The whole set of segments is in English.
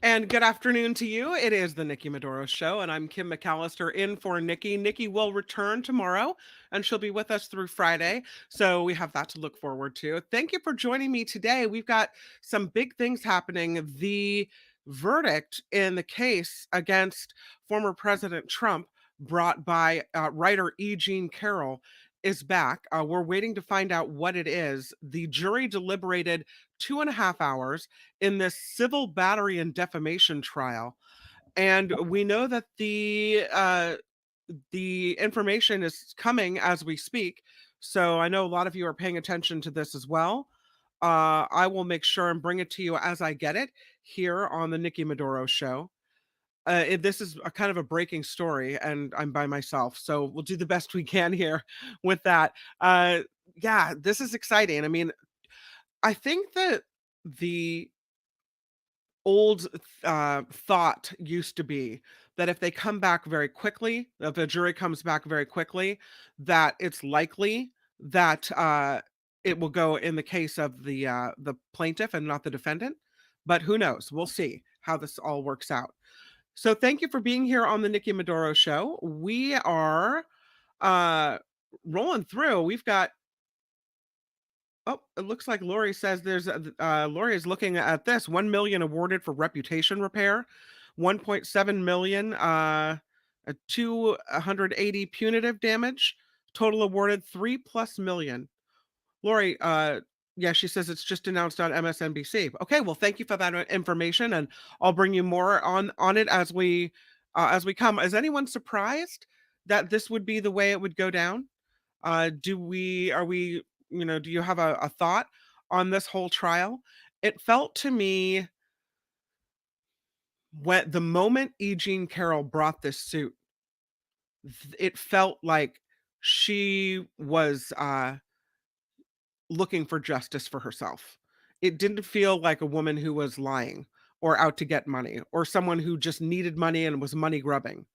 And good afternoon to you. It is the Nikki Maduro Show, and I'm Kim McAllister in for Nikki. Nikki will return tomorrow, and she'll be with us through Friday. So we have that to look forward to. Thank you for joining me today. We've got some big things happening. The verdict in the case against former President Trump, brought by writer E. Jean Carroll, is back. We're waiting to find out what it is. The jury deliberated 2.5 hours in this civil battery and defamation trial, and we know that the information is coming as we speak. So I know a lot of you are paying attention to this as well. I will make sure and bring it to you as I get it here on the Nikki Maduro Show. This is a kind of a breaking story, and I'm by myself, so we'll do the best we can here with that. Uh, yeah, this is exciting. I mean, I think that the old thought used to be that if they come back very quickly, if the jury comes back very quickly, that it's likely that it will go in the case of the plaintiff and not the defendant. But who knows? We'll see how this all works out. So thank you for being here on the Nikki Maduro Show. We are uh, rolling through. We've got Oh, it looks like Lori says Lori is looking at this 1 million awarded for reputation repair, 1.7 million, 280 punitive damage, total awarded 3 plus million. Lori, yeah, she says it's just announced on MSNBC. Okay, well, thank you for that information, and I'll bring you more on it as we come. Is anyone surprised that this would be the way it would go down? Do we are we do you have a thought on this whole trial? It felt to me, when the moment E. Jean Carroll brought this suit, it felt like she was looking for justice for herself. It didn't feel like a woman who was lying or out to get money or someone who just needed money and was money grubbing.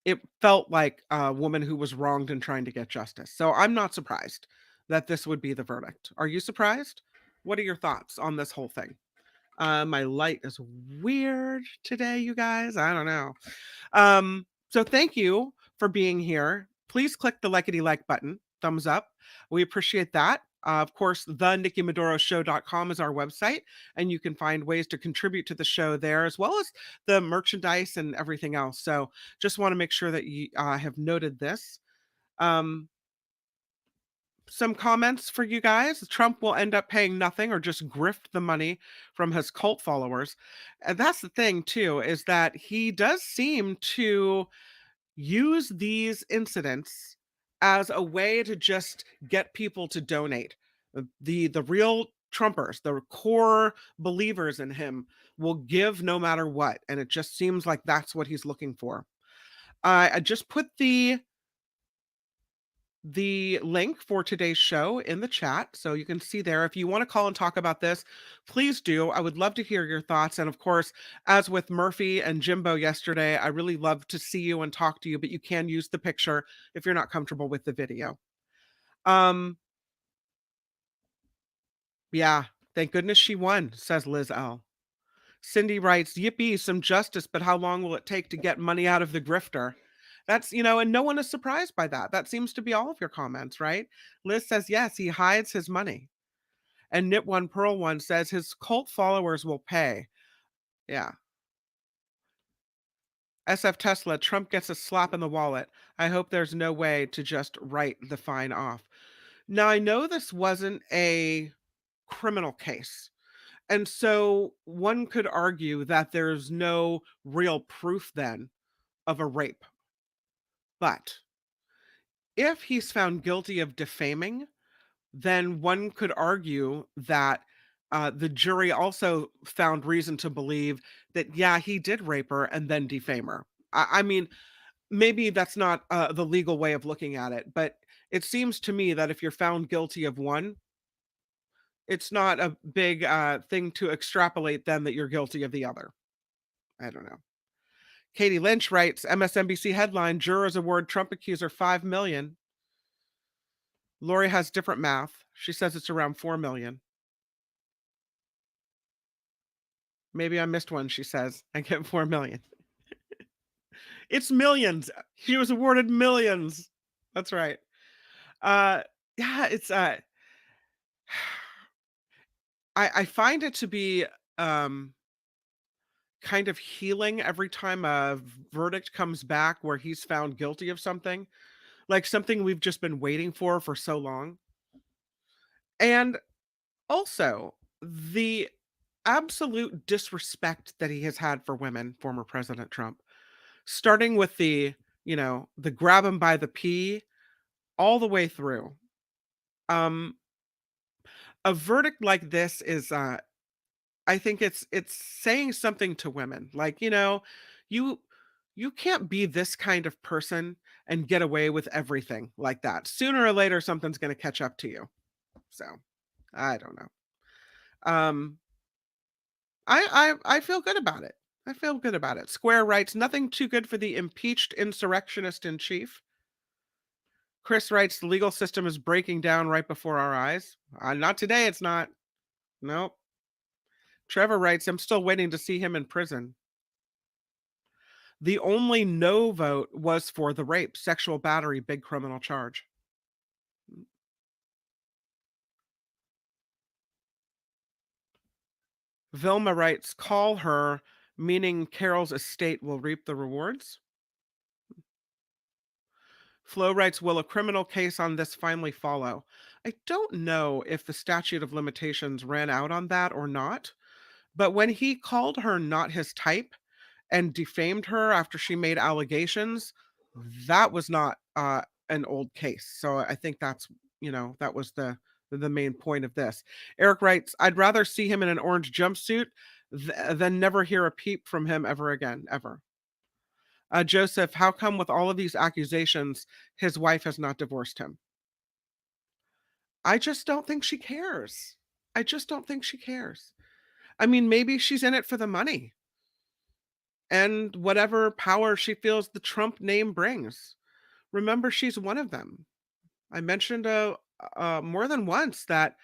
It felt like a woman who was wronged and trying to get justice. So I'm not surprised that this would be the verdict. Are you surprised? What are your thoughts on this whole thing? My light is weird today, you guys. I don't know. So thank you for being here. Please click the likety like button, thumbs up. We appreciate that. Of course, the NikkiMaduroShow.com is our website, and you can find ways to contribute to the show there, as well as the merchandise and everything else. So just want to make sure that you have noted this. Um, some comments for you guys. Trump will end up paying nothing or just grift the money from his cult followers. And that's the thing, too, is that he does seem to use these incidents as a way to just get people to donate. The real Trumpers, the core believers in him, will give no matter what, and it just seems like that's what he's looking for. I just put the link for today's show in the chat, so you can see there. If you want to call and talk about this, please do. I would love to hear your thoughts. And of course, as with Murphy and Jimbo yesterday, I really love to see you and talk to you, but you can use the picture if you're not comfortable with the video. Um, yeah, thank goodness she won, says Liz L. Cindy writes, "Yippee, some justice, but how long will it take to get money out of the grifter?" And no one is surprised by that. That seems to be all of your comments, right? Liz says, yes, he hides his money. And Knit One Pearl One says his cult followers will pay. Yeah. SF Tesla, Trump gets a slap in the wallet. I hope there's no way to just write the fine off. Now, I know this wasn't a criminal case. And so one could argue that there's no real proof then of a rape. But if he's found guilty of defaming, then one could argue that the jury also found reason to believe that, yeah, he did rape her and then defame her. I mean, maybe that's not the legal way of looking at it, but it seems to me that if you're found guilty of one, it's not a big thing to extrapolate then that you're guilty of the other. I don't know. Katie Lynch writes, MSNBC headline, jurors award Trump accuser 5 million. Lori has different math. She says it's around 4 million. Maybe I missed one, she says. I get 4 million. It's millions. She was awarded millions. That's right. Uh, yeah, it's I find it to be um kind of healing every time a verdict comes back where he's found guilty of something, like something we've just been waiting for so long. And also the absolute disrespect that he has had for women, former President Trump, starting with the grab him by the pee all the way through. Um, a verdict like this is, I think it's saying something to women, like, you you can't be this kind of person and get away with everything like that. Sooner or later, something's going to catch up to you. So I don't know. Um, I feel good about it. I feel good about it. Square writes, nothing too good for the impeached insurrectionist in chief. Chris writes, the legal system is breaking down right before our eyes. Not today, it's not. Nope. Trevor writes, I'm still waiting to see him in prison. The only no vote was for the rape, sexual battery, big criminal charge. Vilma writes, call her, meaning Carol's estate will reap the rewards. Flo writes, will a criminal case on this finally follow? I don't know if the statute of limitations ran out on that or not, but when he called her not his type and defamed her after she made allegations, that was not an old case. So I think that was the main point of this. Eric writes, I'd rather see him in an orange jumpsuit than never hear a peep from him ever again, ever. Joseph, how come with all of these accusations, his wife has not divorced him? I just don't think she cares. I just don't think she cares. I mean, maybe she's in it for the money and whatever power she feels the Trump name brings. Remember, she's one of them. I mentioned more than once that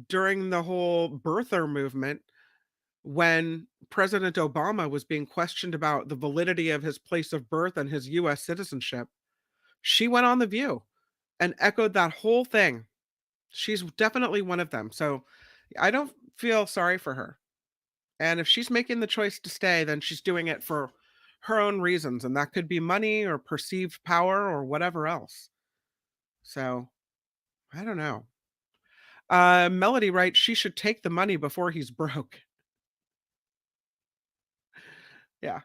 during the whole birther movement, when President Obama was being questioned about the validity of his place of birth and his US citizenship, she went on The View and echoed that whole thing. She's definitely one of them. So I don't feel sorry for her. And if she's making the choice to stay, then she's doing it for her own reasons. And that could be money or perceived power or whatever else. So I don't know. Melody writes, she should take the money before he's broke. Yeah.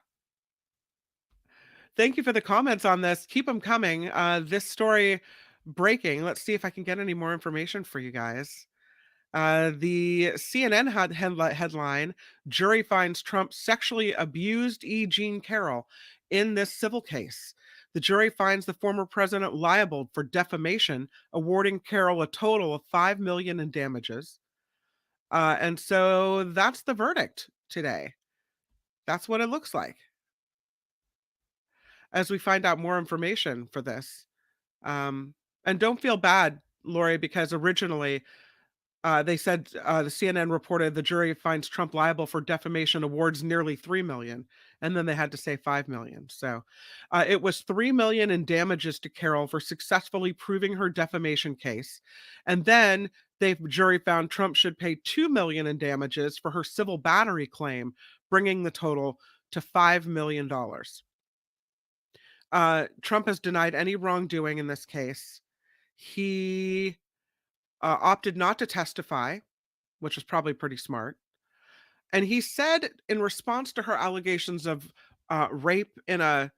Thank you for the comments on this. Keep them coming. This story breaking. Let's see if I can get any more information for you guys. The CNN had headline, jury finds Trump sexually abused E. Jean Carroll in this civil case. The jury finds the former president liable for defamation, awarding Carroll a total of $5 million in damages. And so that's the verdict today. That's what it looks like. As we find out more information for this. Um, and don't feel bad, Lori, because originally they said the CNN reported the jury finds Trump liable for defamation awards nearly 3 million, and then they had to say 5 million. So it was 3 million in damages to Carroll for successfully proving her defamation case, and then the jury found Trump should pay 2 million in damages for her civil battery claim, bringing the total to $5 million. Trump has denied any wrongdoing in this case. He opted not to testify, which is probably pretty smart. And he said in response to her allegations of rape in a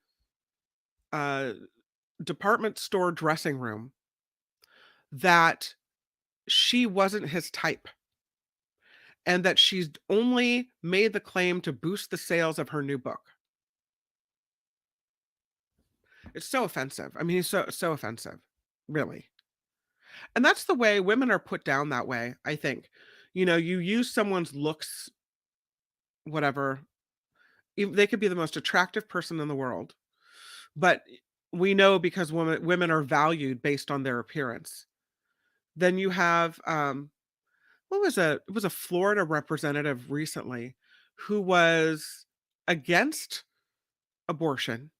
department store dressing room that she wasn't his type and that she's only made the claim to boost the sales of her new book. It's so offensive. I mean, he's so offensive, really. And that's the way women are put down that way, I think. You use someone's looks, whatever. They could be the most attractive person in the world, but we know because women are valued based on their appearance. Then you have what was a it was a Florida representative recently who was against abortion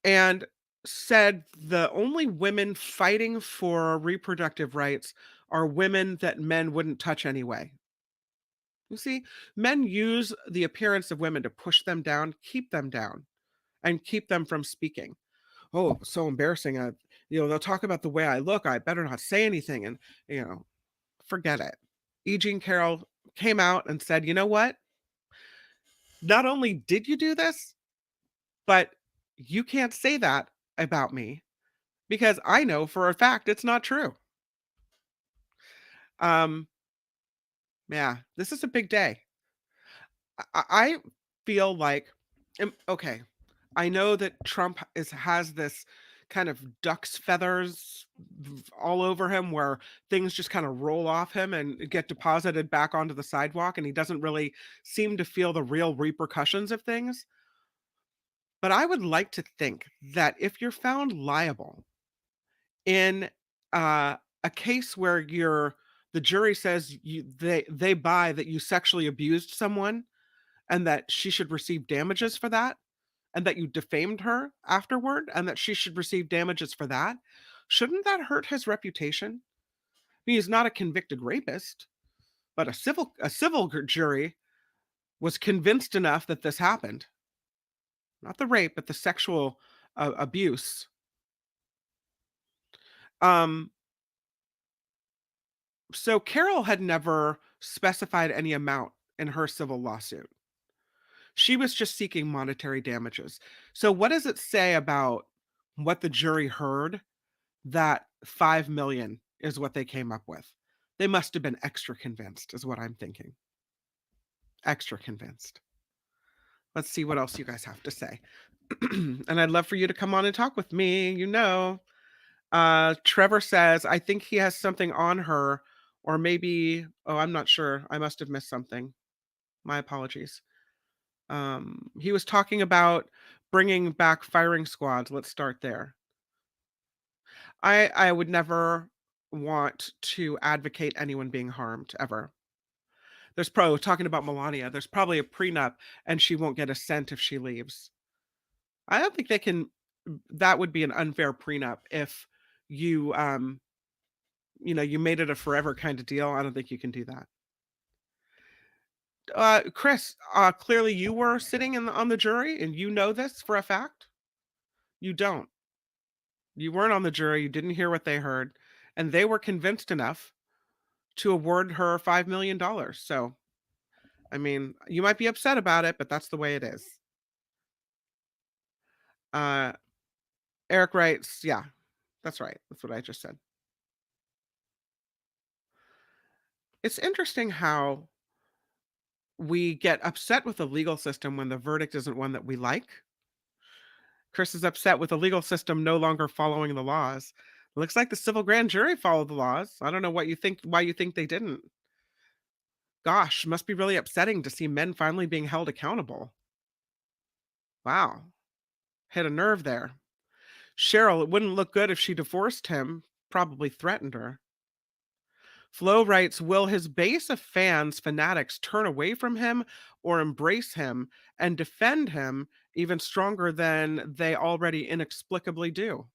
and said the only women fighting for reproductive rights are women that men wouldn't touch anyway. You see, men use the appearance of women to push them down, and keep them from speaking. Oh, so embarrassing. They'll talk about the way I look. I better not say anything. And, you know, forget it. E. Jean Carroll came out and said, you know what? Not only did you do this, but you can't say that about me because I know for a fact it's not true. Um, yeah, this is a big day. I feel like, okay, I know that Trump has this kind of duck's feathers all over him where things just kind of roll off him and get deposited back onto the sidewalk, and he doesn't really seem to feel the real repercussions of things. But I would like to think that if you're found liable in uh, a case where the jury says they buy that you sexually abused someone and that she should receive damages for that, and that you defamed her afterward, and that she should receive damages for that, shouldn't that hurt his reputation? He's not a convicted rapist, but a civil jury was convinced enough that this happened. Not the rape, but the sexual abuse. Um, so Carol had never specified any amount in her civil lawsuit. She was just seeking monetary damages. So what does it say about what the jury heard that 5 million is what they came up with? They must have been extra convinced, is what I'm thinking. Extra convinced. Let's see what else you guys have to say. And I'd love for you to come on and talk with me, you know. Trevor says, I think he has something on her, or maybe, oh, I'm not sure. I must have missed something. My apologies. He was talking about bringing back firing squads. Let's start there. I would never want to advocate anyone being harmed ever. Talking about Melania, there's probably a prenup and she won't get a cent if she leaves. I don't think they can. That would be an unfair prenup if you you made it a forever kind of deal. I don't think you can do that. Chris, clearly you were sitting on the jury and you know this for a fact. You don't. You weren't on the jury. You didn't hear what they heard, and they were convinced enough to award her $5 million. So, I mean, you might be upset about it, but that's the way it is. Uh, Eric writes, yeah, that's right. That's what I just said. It's interesting how we get upset with the legal system when the verdict isn't one that we like. Chris is upset with the legal system no longer following the laws. Looks like the civil grand jury followed the laws. I don't know why you think they didn't. Gosh, must be really upsetting to see men finally being held accountable. Wow, hit a nerve there. Cheryl, it wouldn't look good if she divorced him, probably threatened her. Flo writes, will his base of fanatics, turn away from him or embrace him and defend him even stronger than they already inexplicably do?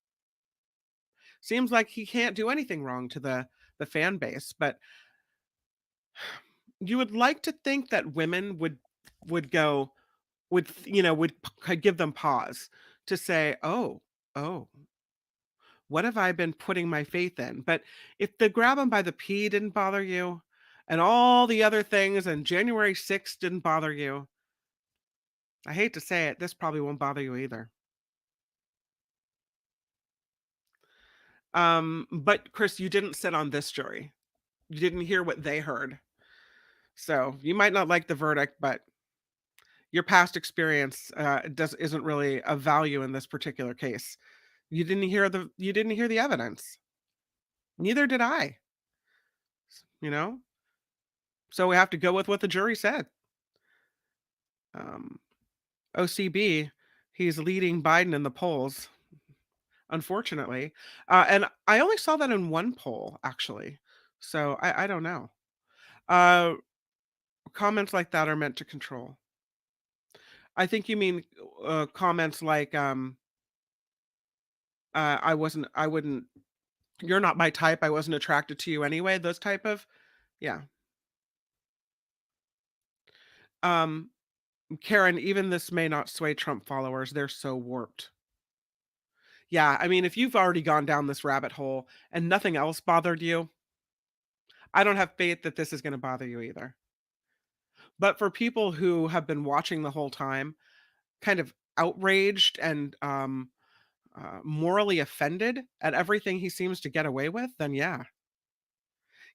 Seems like he can't do anything wrong to the fan base, but you would like to think that women would go could give them pause to say, oh, what have I been putting my faith in? But if the grab him by the pee didn't bother you, and all the other things, and January 6th didn't bother you, I hate to say it, this probably won't bother you either. But Chris, you didn't sit on this jury. You didn't hear what they heard. So you might not like the verdict, but your past experience isn't really of value in this particular case. You didn't hear the evidence. Neither did I. You know, so we have to go with what the jury said. Um, OCB, he's leading Biden in the polls, unfortunately. And I only saw that in one poll, actually. So I don't know. Uh, comments like that are meant to control. I think you mean, comments like, I wouldn't "You're not my type, I wasn't attracted to you anyway," those type of yeah. Um, Karen, even this may not sway Trump followers, they're so warped. Yeah, I mean, if you've already gone down this rabbit hole and nothing else bothered you, I don't have faith that this is gonna bother you either. But for people who have been watching the whole time, kind of outraged and, morally offended at everything he seems to get away with, then yeah.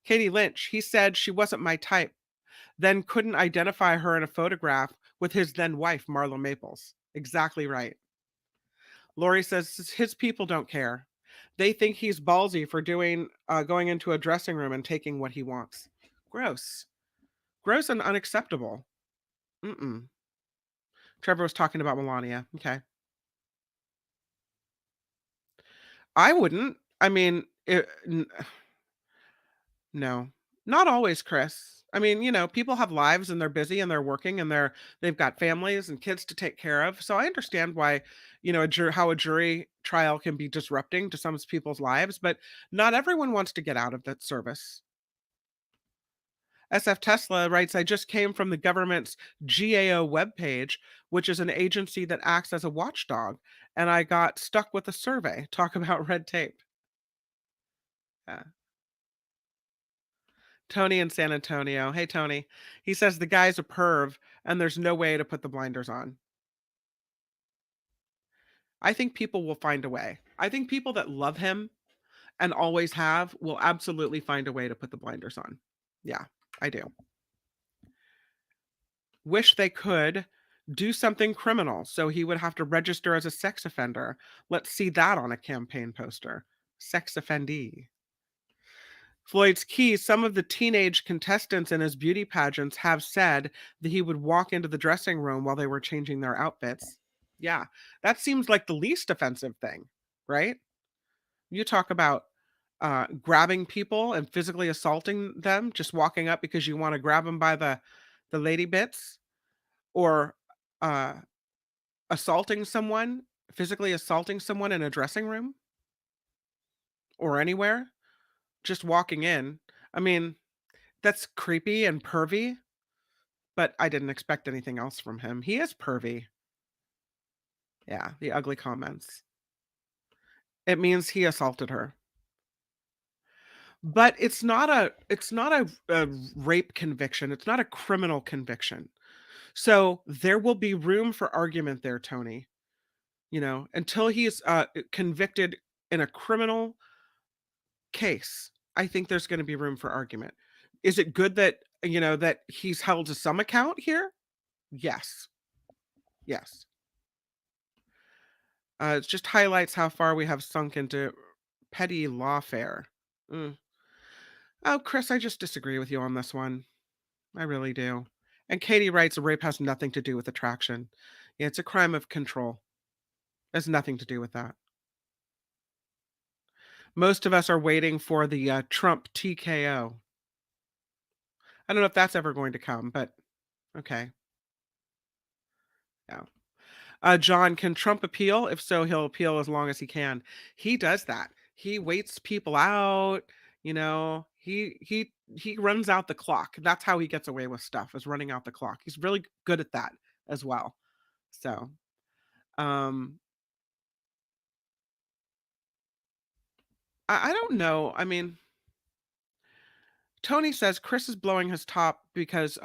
Katie Lynch, he said she wasn't my type, then couldn't identify her in a photograph with his then wife, Marla Maples. Exactly right. Lori says his people don't care. They think he's ballsy for going into a dressing room and taking what he wants. Gross. Gross and unacceptable. Mm-mm. Trevor was talking about Melania. Okay. I wouldn't. I mean, no. Not always, Chris. I mean, people have lives and they're busy and they're working and they've got families and kids to take care of. So I understand why, how a jury trial can be disrupting to some people's lives, but not everyone wants to get out of that service. SF Tesla writes, I just came from the government's GAO webpage, which is an agency that acts as a watchdog, and I got stuck with a survey. Talk about red tape. Yeah. Tony in San Antonio. Hey, Tony. He says the guy's a perv and there's no way to put the blinders on. I think people will find a way. I think people that love him and always have will absolutely find a way to put the blinders on. Yeah, I do. Wish they could do something criminal so he would have to register as a sex offender. Let's see that on a campaign poster. Sex offendee. Floyd's key, some of the teenage contestants in his beauty pageants have said that he would walk into the dressing room while they were changing their outfits. Yeah, that seems like the least offensive thing, right? You talk about grabbing people and physically assaulting them, just walking up because you want to grab them by the lady bits, or uh, assaulting someone, physically assaulting someone in a dressing room or anywhere, just walking in. I mean, that's creepy and pervy, but I didn't expect anything else from him. He is pervy. Yeah, the ugly comments. It means he assaulted her. But it's not a rape conviction. It's not a criminal conviction. So there will be room for argument there, Tony. Until he's convicted in a criminal case, I think there's going to be room for argument. Is it good that he's held to some account here? Yes. Yes. It just highlights how far we have sunk into petty lawfare. Mm. Oh, Chris, I just disagree with you on this one. I really do. And Katie writes, rape has nothing to do with attraction. Yeah, it's a crime of control. It has nothing to do with that. Most of us are waiting for the Trump TKO. I don't know if that's ever going to come, but okay. Yeah. John, can Trump appeal? If so, he'll appeal as long as he can. He does that. He waits people out. He runs out the clock. That's how he gets away with stuff, is running out the clock. He's really good at that as well. So, um, I don't know. I mean, Tony says Chris is blowing his top because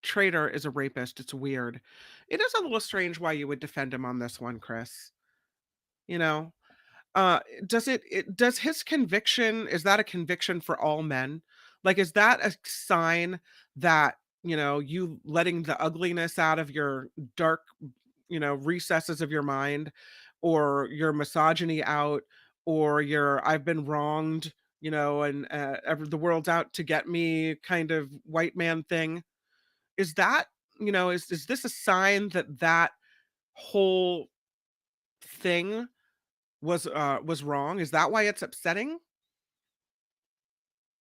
Trader is a rapist. It's weird. It is a little strange why you would defend him on this one, Chris. You know, does his conviction, is that a conviction for all men? Like, is that a sign that, you letting the ugliness out of your dark, recesses of your mind, or your misogyny out, or your I've been wronged, and the world's out to get me kind of white man thing? Is that, is this a sign that that whole thing was wrong? Is that why it's upsetting?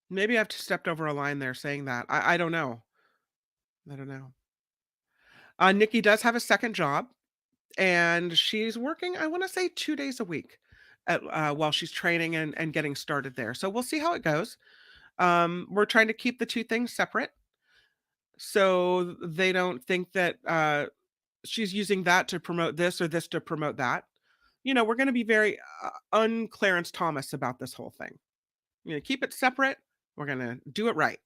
Maybe I've stepped over a line there saying that. I don't know. I don't know. Nikki does have a second job, and she's working, I wanna say 2 days a week while she's training and getting started there. So we'll see how it goes. We're trying to keep the 2 things separate so they don't think that, she's using that to promote this or this to promote that. We're gonna be very, un-Clarence Thomas about this whole thing. Keep it separate. We're gonna do it right.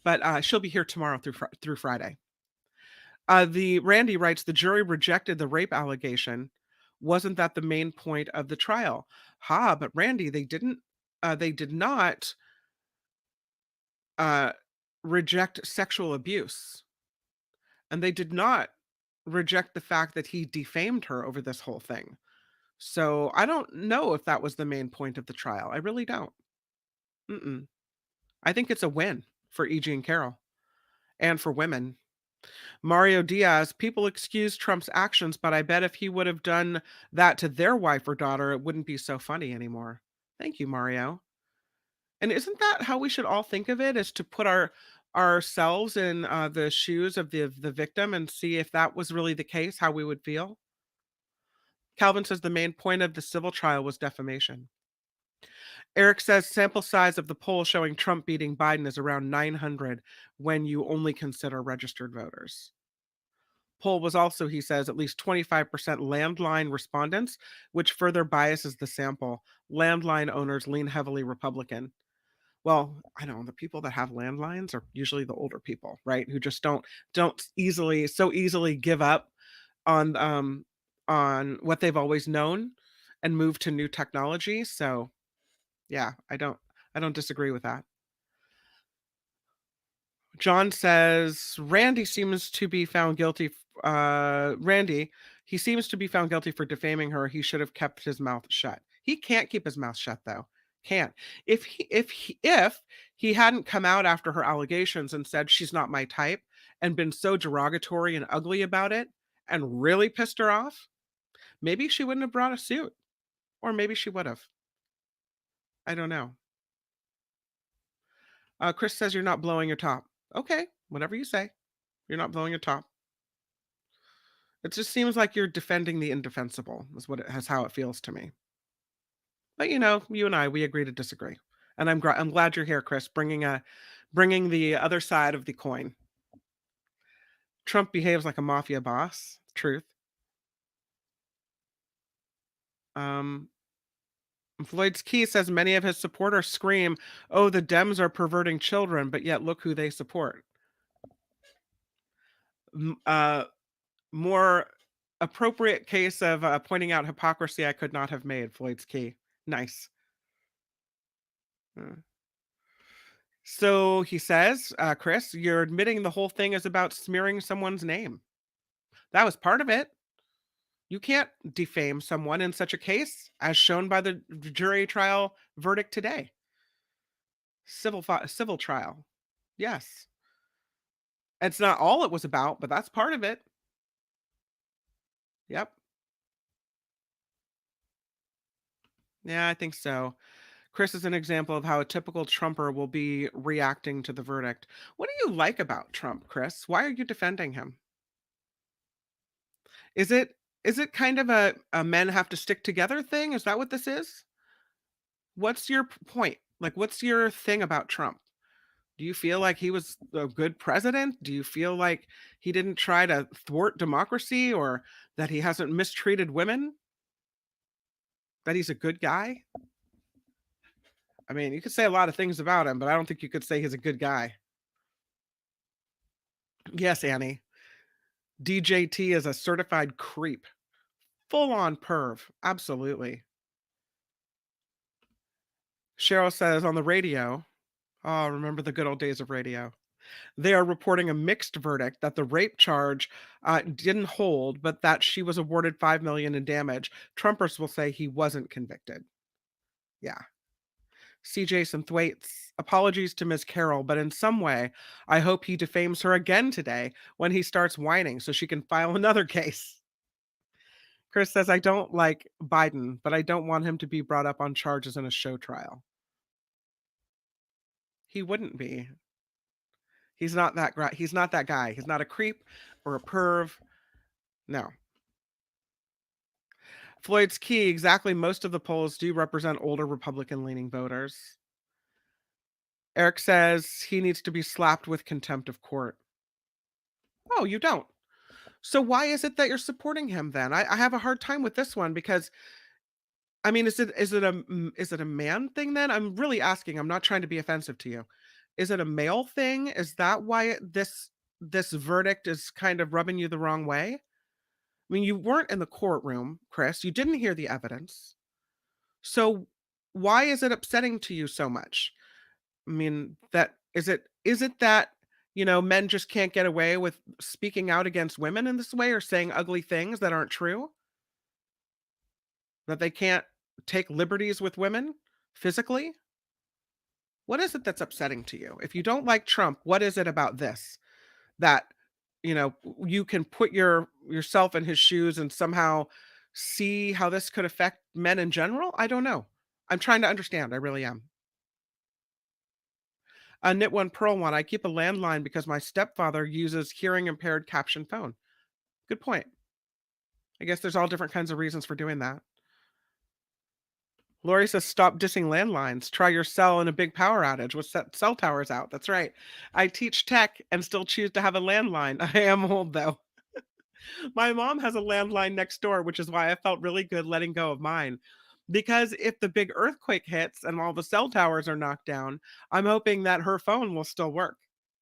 But, she'll be here tomorrow through Friday. The Randy writes, "The jury rejected the rape allegation. Wasn't that the main point of the trial?" Ha, but Randy, they did not, uh, reject sexual abuse, and they did not reject the fact that he defamed her over this whole thing. So, I don't know if that was the main point of the trial. I really don't. Mm-mm. I think it's a win for E.G. and Carol and for women. Mario Diaz, people excuse Trump's actions, but I bet if he would have done that to their wife or daughter, it wouldn't be so funny anymore. Thank you, Mario. And isn't that how we should all think of it? Is to put ourselves in the shoes of the victim and see if that was really the case, how we would feel. Calvin says the main point of the civil trial was defamation. Eric says sample size of the poll showing Trump beating Biden is around 900 when you only consider registered voters. Poll was also, he says, at least 25% landline respondents, which further biases the sample. Landline owners lean heavily Republican. Well, I know the people that have landlines are usually the older people, right? Who just don't easily give up on what they've always known and move to new technology. So yeah, I don't disagree with that. John says Randy seems to be found guilty. Randy, he seems to be found guilty for defaming her. He should have kept his mouth shut. He can't keep his mouth shut though. Can't. If he hadn't come out after her allegations and said she's not my type and been so derogatory and ugly about it and really pissed her off, maybe she wouldn't have brought a suit, or maybe she would have. I don't know. Chris says you're not blowing your top. Okay, whatever you say. You're not blowing your top. It just seems like you're defending the indefensible, is what it has how it feels to me. But you and I, we agree to disagree, and I'm glad you're here, Chris, bringing the other side of the coin. Trump behaves like a mafia boss. Truth. Um, Floyd's Key says many of his supporters scream, "Oh, the Dems are perverting children," but yet look who they support. M- Uh, More appropriate case of pointing out hypocrisy I could not have made. Floyd's Key. Nice. Uh, So he says, Chris, you're admitting the whole thing is about smearing someone's name. That was part of it. You can't defame someone in such a case, as shown by the jury trial verdict today. Civil trial. Yes. It's not all it was about, but that's part of it. Yep. Yeah, I think so. Chris is an example of how a typical Trumper will be reacting to the verdict. What do you like about Trump, Chris? Why are you defending him? Is it is it kind of a men have to stick together thing? Is that what this is? What's your point? Like, what's your thing about Trump? Do you feel like he was a good president? Do you feel like he didn't try to thwart democracy or that he hasn't mistreated women? That he's a good guy? I mean, you could say a lot of things about him, but I don't think you could say he's a good guy. Yes, Annie. DJT is a certified creep. Full on perv. Absolutely. Cheryl says on the radio, oh, remember the good old days of radio. They are reporting a mixed verdict that the rape charge didn't hold, but that she was awarded $5 million in damage. Trumpers will say he wasn't convicted. Yeah. C. Jason Thwaites, apologies to Ms. Carroll, but in some way, I hope he defames her again today when he starts whining so she can file another case. Chris says, I don't like Biden, but I don't want him to be brought up on charges in a show trial. He wouldn't be. He's not that guy. He's not a creep or a perv. No. Floyd's key, exactly. Most of the polls do represent older Republican leaning voters. Eric says he needs to be slapped with contempt of court. Oh, you don't. So why is it that you're supporting him then? I have a hard time with this one because I mean, is it a man thing then? I'm really asking. I'm not trying to be offensive to you. Is it a male thing? Is that why this verdict is kind of rubbing you the wrong way? I mean, you weren't in the courtroom, Chris. You didn't hear the evidence. So why is it upsetting to you so much? I mean, that is it that, men just can't get away with speaking out against women in this way or saying ugly things that aren't true? That they can't take liberties with women physically? What is it that's upsetting to you? If you don't like Trump, what is it about this that, you can put yourself in his shoes and somehow see how this could affect men in general? I don't know. I'm trying to understand. I really am. Knit one, pearl one. I keep a landline because my stepfather uses hearing impaired caption phone. Good point. I guess there's all different kinds of reasons for doing that. Lori says, stop dissing landlines. Try your cell in a big power outage with cell towers out. That's right. I teach tech and still choose to have a landline. I am old, though. My mom has a landline next door, which is why I felt really good letting go of mine. Because if the big earthquake hits and all the cell towers are knocked down, I'm hoping that her phone will still work.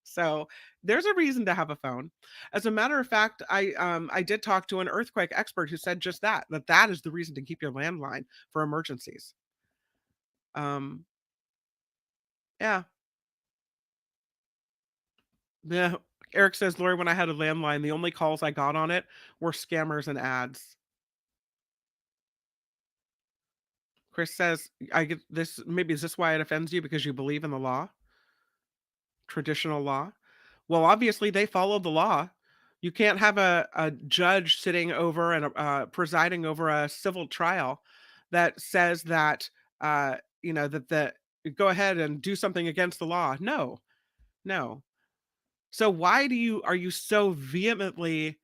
So there's a reason to have a phone. As a matter of fact, I did talk to an earthquake expert who said just that, that is the reason to keep your landline for emergencies. Um, yeah, yeah. Eric says, Lori, when I had a landline, the only calls I got on it were scammers and ads. Chris says, I get this. Maybe is this why it offends you because you believe in the law, traditional law? Well, obviously they follow the law. You can't have a judge sitting over and presiding over a civil trial that says that that go ahead and do something against the law. No, no. So why are you so vehemently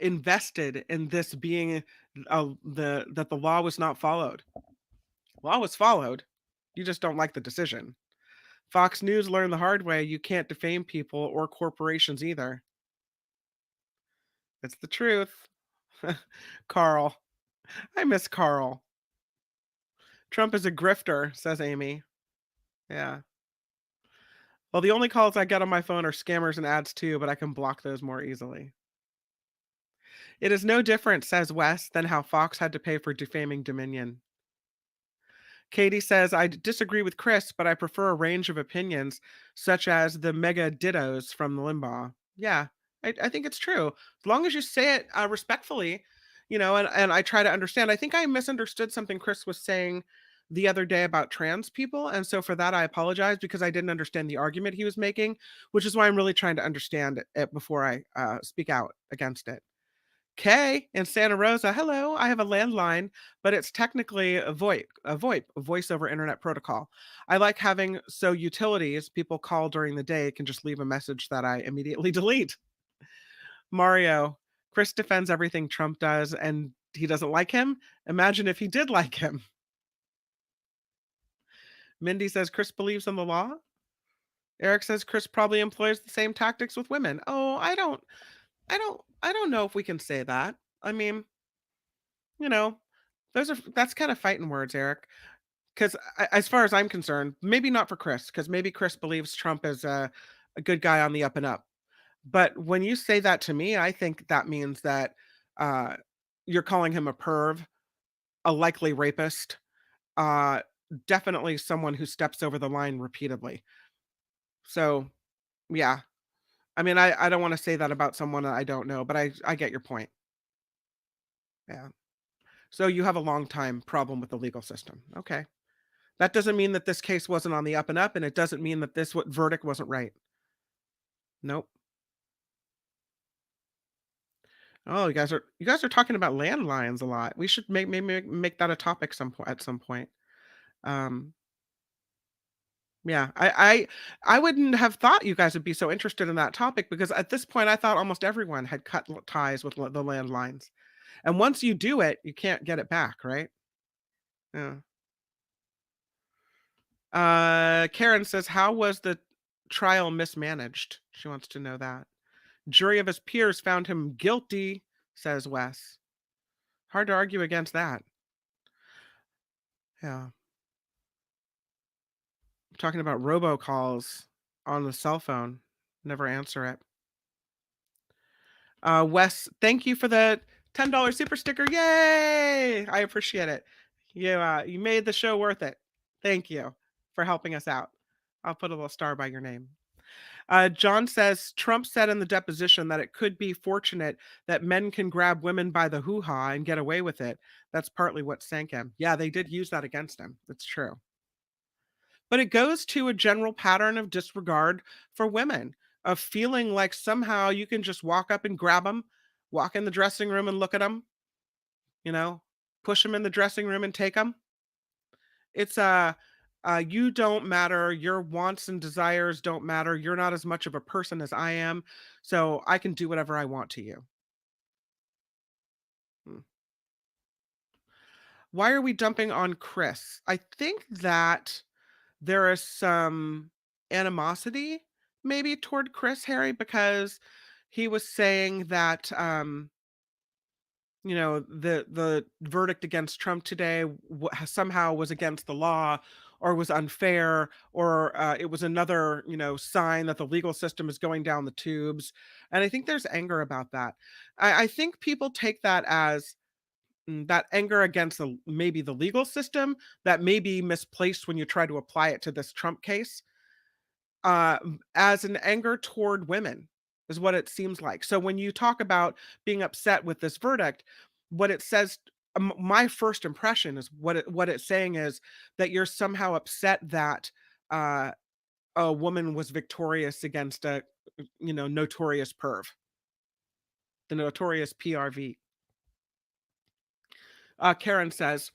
invested in this being the that the law was not followed? Law was followed. You just don't like the decision. Fox News learned the hard way you can't defame people or corporations either. It's the truth. Carl. I miss Carl. Trump is a grifter, says Amy. Yeah. Well, the only calls I get on my phone are scammers and ads too, but I can block those more easily. It is no different, says Wes, than how Fox had to pay for defaming Dominion. Katie says, I disagree with Chris, but I prefer a range of opinions, such as the mega dittos from the Limbaugh. Yeah, I think it's true. As long as you say it respectfully, and I try to understand. I think I misunderstood something Chris was saying the other day about trans people. And so for that, I apologize because I didn't understand the argument he was making, which is why I'm really trying to understand it before I speak out against it. Kay in Santa Rosa, hello. I have a landline, but it's technically a voice over internet protocol. I like having so utilities people call during the day can just leave a message that I immediately delete. Mario, Chris defends everything Trump does and he doesn't like him. Imagine if he did like him. Mindy says Chris believes in the law. Eric says Chris probably employs the same tactics with women. Oh, I don't know if we can say that. I mean, you know, that's kind of fighting words, Eric. Because as far as I'm concerned, maybe not for Chris, because maybe Chris believes Trump is a good guy on the up and up. But when you say that to me, I think that means that uh, you're calling him a perv, a likely rapist, uh, definitely someone who steps over the line repeatedly. So yeah, I mean, I don't want to say that about someone that I don't know, but I get your point. Yeah. So you have a long time problem with the legal system. Okay. That doesn't mean that this case wasn't on the up and up, and it doesn't mean that this verdict wasn't right. Nope. Oh, you guys are talking about landlines a lot. We should make maybe make that a topic some point at some point. Um, Yeah, I wouldn't have thought you guys would be so interested in that topic because at this point I thought almost everyone had cut ties with the landlines. And once you do it, you can't get it back, right? Yeah. Karen says, "How was the trial mismanaged?" She wants to know that. Jury of his peers found him guilty, says Wes. Hard to argue against that. Yeah. Talking about robocalls on the cell phone. Never answer it. Wes, thank you for the $10 super sticker. Yay! I appreciate it. You made the show worth it. Thank you for helping us out. I'll put a little star by your name. John says Trump said in the deposition that it could be fortunate that men can grab women by the hoo ha and get away with it. That's partly what sank him. Yeah, they did use that against him. That's true. But it goes to a general pattern of disregard for women, of feeling like somehow you can just walk up and grab them, walk in the dressing room and look at them, you know, push them in the dressing room and take them. It's you don't matter. Your wants and desires don't matter. You're not as much of a person as I am, so I can do whatever I want to you. Hmm. Why are we dumping on Chris? I think that there is some animosity maybe toward Chris Harry because he was saying that the verdict against Trump today somehow was against the law or was unfair or it was another sign that the legal system is going down the tubes, and I think there's anger about that. I think people take that as that anger against maybe the legal system that may be misplaced when you try to apply it to this Trump case, as an anger toward women is what it seems like. So when you talk about being upset with this verdict, what it says, my first impression is what it's saying is that you're somehow upset that uh, a woman was victorious against a notorious perv, the notorious PRV. Karen says,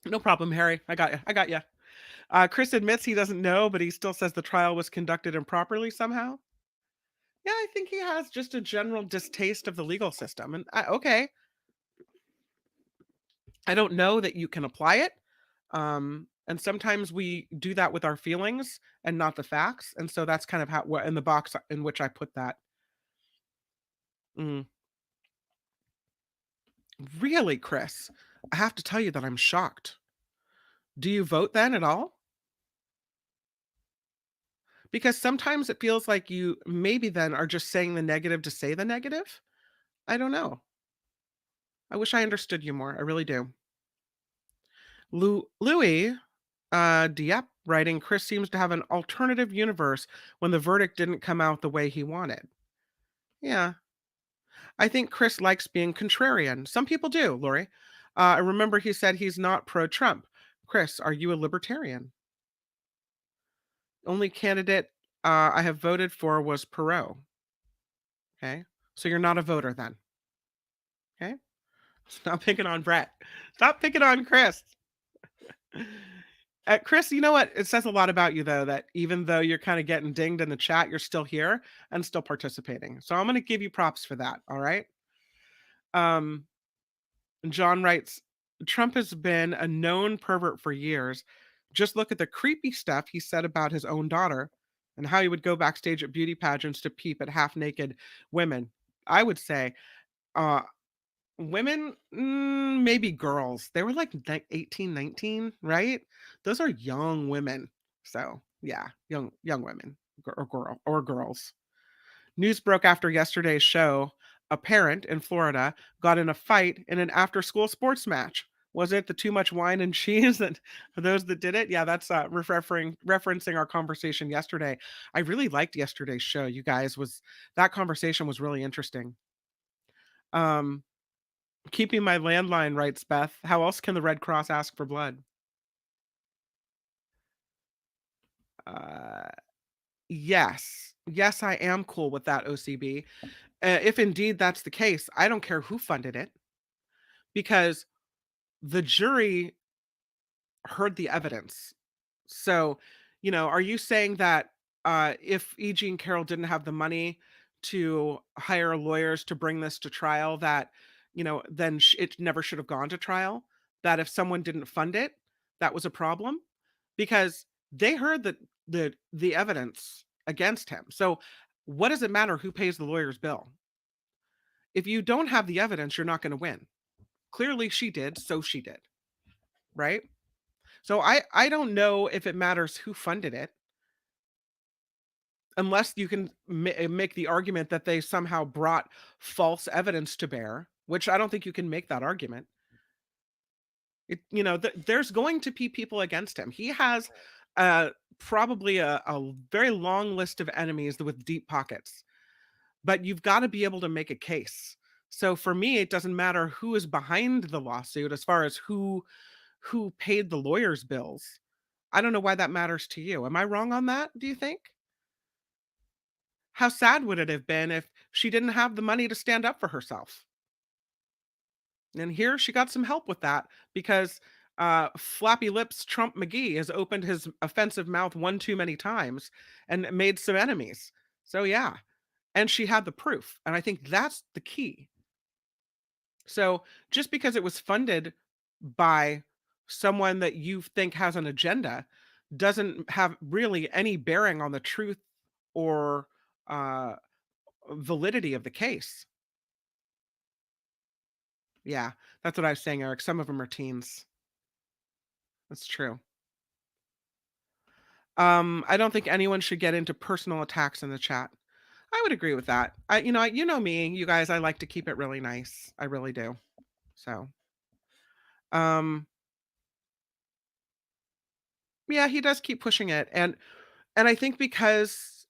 "No problem, Harry. I got you. I got you." Chris admits he doesn't know, but he still says the trial was conducted improperly somehow. Yeah, I think he has just a general distaste of the legal system. And okay, I don't know that you can apply it. And sometimes we do that with our feelings and not the facts. And so that's kind of how what in the box in which I put that. Mm. Really, Chris? I have to tell you that I'm shocked. Do you vote then at all? Because sometimes it feels like you maybe then are just saying the negative to say the negative. I don't know. I wish I understood you more. I really do. Louis Dieppe writing, Chris seems to have an alternative universe when the verdict didn't come out the way he wanted. Yeah, I think Chris likes being contrarian. Some people do, Lori. I remember he said he's not pro Trump. Chris, are you a libertarian? Only candidate I have voted for was Perot. Okay. So you're not a voter then. Okay. Stop picking on Brett. Stop picking on Chris. Chris, you know what? It says a lot about you, though, that even though you're kind of getting dinged in the chat, you're still here and still participating. So I'm going to give you props for that. All right. Um, John writes, Trump has been a known pervert for years. Just look at the creepy stuff he said about his own daughter and how he would go backstage at beauty pageants to peep at half naked women. I would say, uh, women, maybe girls. They were like 18, 19, right? Those are young women. So, yeah, young women or girls. News broke after yesterday's show. A parent in Florida got in a fight in an after-school sports match. Was it the too much wine and cheese? And for those that did it, yeah, that's referencing our conversation yesterday. I really liked yesterday's show. You guys was that conversation was really interesting. Um, Keeping my landline, writes Beth. How else can the Red Cross ask for blood? Uh, yes. Yes, I am cool with that, OCB. If indeed that's the case, I don't care who funded it because the jury heard the evidence. So Are you saying that, if E.G. and Carol didn't have the money to hire lawyers to bring this to trial, that, then it never should have gone to trial? That if someone didn't fund it, that was a problem? Because they heard the evidence against him. So what does it matter who pays the lawyer's bill? If you don't have the evidence, you're not going to win. Clearly she did, so she did, right? So I don't know if it matters who funded it, unless you can make the argument that they somehow brought false evidence to bear, which I don't think you can make that argument. There's going to be people against him. He has probably a very long list of enemies with deep pockets, but you've got to be able to make a case. So for me, it doesn't matter who is behind the lawsuit as far as who paid the lawyer's bills. I don't know why that matters to you. Am I wrong on that, do you think? How sad would it have been if she didn't have the money to stand up for herself? And here she got some help with that because Flappy Lips Trump McGee has opened his offensive mouth one too many times and made some enemies. So, yeah. And she had the proof. And I think that's the key. So, just because it was funded by someone that you think has an agenda doesn't have really any bearing on the truth or uh, validity of the case. Yeah, that's what I was saying, Eric. Some of them are teens. That's true. I don't think anyone should get into personal attacks in the chat. I would agree with that. You know me, you guys. I like to keep it really nice. I really do. So, um, yeah, he does keep pushing it, and I think because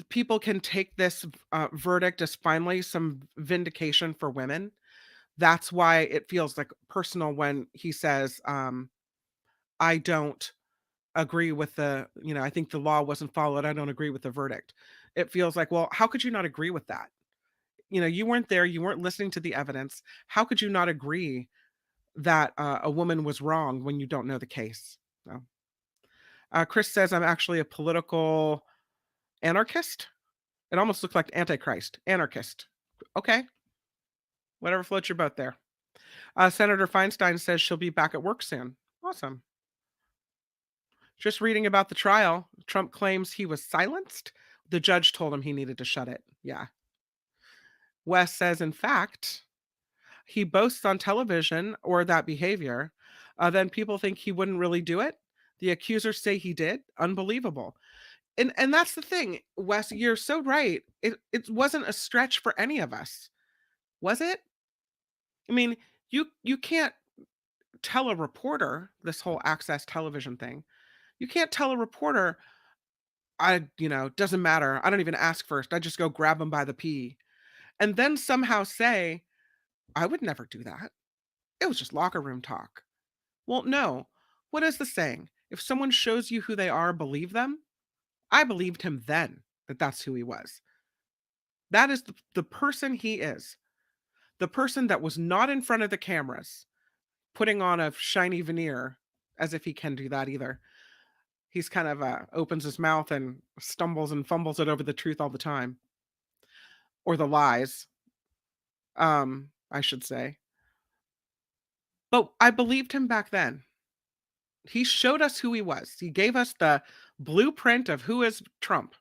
people can take this verdict as finally some vindication for women. That's why it feels like personal when he says, "I don't agree with I think the law wasn't followed. I don't agree with the verdict." It feels like, well, how could you not agree with that? You weren't there. You weren't listening to the evidence. How could you not agree that a woman was wrong when you don't know the case? So, Chris says, I'm actually a political anarchist. It almost looks like Antichrist. Anarchist. Okay. Whatever floats your boat there. Senator Feinstein says she'll be back at work soon. Awesome. Just reading about the trial, Trump claims he was silenced. The judge told him he needed to shut it. Yeah. Wes says, in fact, he boasts on television or that behavior, then people think he wouldn't really do it. The accusers say he did. Unbelievable. And that's the thing, Wes. You're so right. It wasn't a stretch for any of us, was it? I mean, you can't tell a reporter this whole access television thing. You can't tell a reporter, doesn't matter. I don't even ask first. I just go grab them by the pee. And then somehow say, I would never do that. It was just locker room talk. Well, no. What is the saying? If someone shows you who they are, believe them. I believed him then that that's who he was. That is the person he is. The person that was not in front of the cameras, putting on a shiny veneer, as if he can do that either. He's kind of opens his mouth and stumbles and fumbles it over the truth all the time, or the lies, I should say. But I believed him back then. He showed us who he was. He gave us the blueprint of who is Trump.